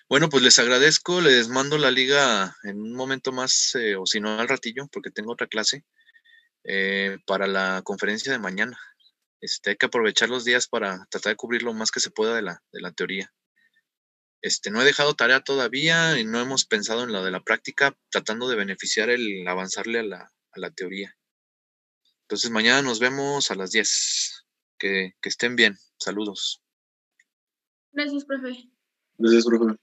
Bueno, pues les agradezco, les mando la liga en un momento más, o si no al ratillo, porque tengo otra clase, para la conferencia de mañana. Hay que aprovechar los días para tratar de cubrir lo más que se pueda de la teoría. No he dejado tarea todavía y no hemos pensado en lo de la práctica, tratando de beneficiar el avanzarle a la teoría. Entonces mañana nos vemos a las 10. Que estén bien. Saludos. Gracias, profe. Gracias, profe.